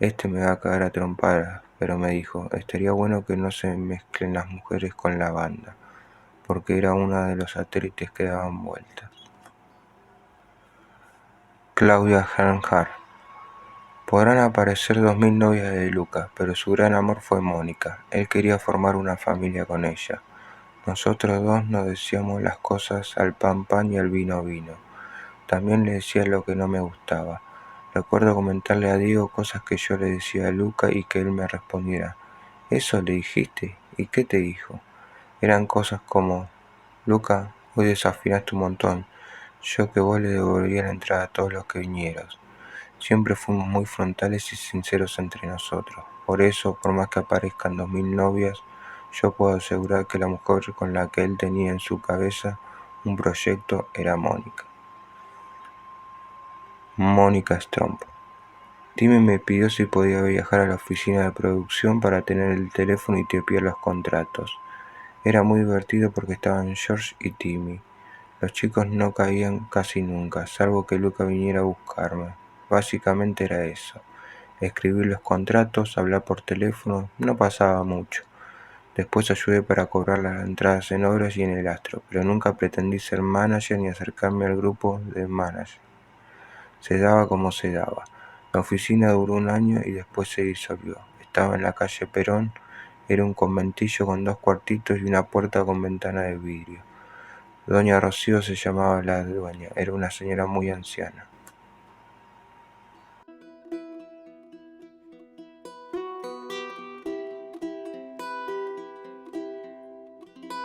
este me va a cagar a trompadas, pero me dijo: estaría bueno que no se mezclen las mujeres con la banda, porque era una de los satélites que daban vueltas. Claudia Hanhart. Podrán aparecer 2000 novias de Luca, pero su gran amor fue Mónica. Él quería formar una familia con ella. Nosotros dos nos decíamos las cosas al pan pan y al vino vino. También le decía lo que no me gustaba. Recuerdo comentarle a Diego cosas que yo le decía a Luca y que él me respondiera: ¿eso le dijiste? ¿Y qué te dijo? Eran cosas como: Luca, hoy desafinaste un montón. Yo que vos le devolvería la entrada a todos los que vinieron. Siempre fuimos muy frontales y sinceros entre nosotros. Por eso, por más que aparezcan 2000 novias, yo puedo asegurar que la mujer con la que él tenía en su cabeza un proyecto era Mónica. Mónica Stromp. Timmy me pidió si podía viajar a la oficina de producción para tener el teléfono y tipear los contratos. Era muy divertido porque estaban George y Timmy. Los chicos no caían casi nunca, salvo que Luca viniera a buscarme. Básicamente era eso: escribir los contratos, hablar por teléfono, no pasaba mucho. Después ayudé para cobrar las entradas en obras y en el Astro, pero nunca pretendí ser manager ni acercarme al grupo de managers. Se daba como se daba. La oficina duró un año y después se disolvió. Estaba en la calle Perón, era un conventillo con 2 cuartitos y una puerta con ventana de vidrio. Doña Rocío se llamaba la dueña, era una señora muy anciana.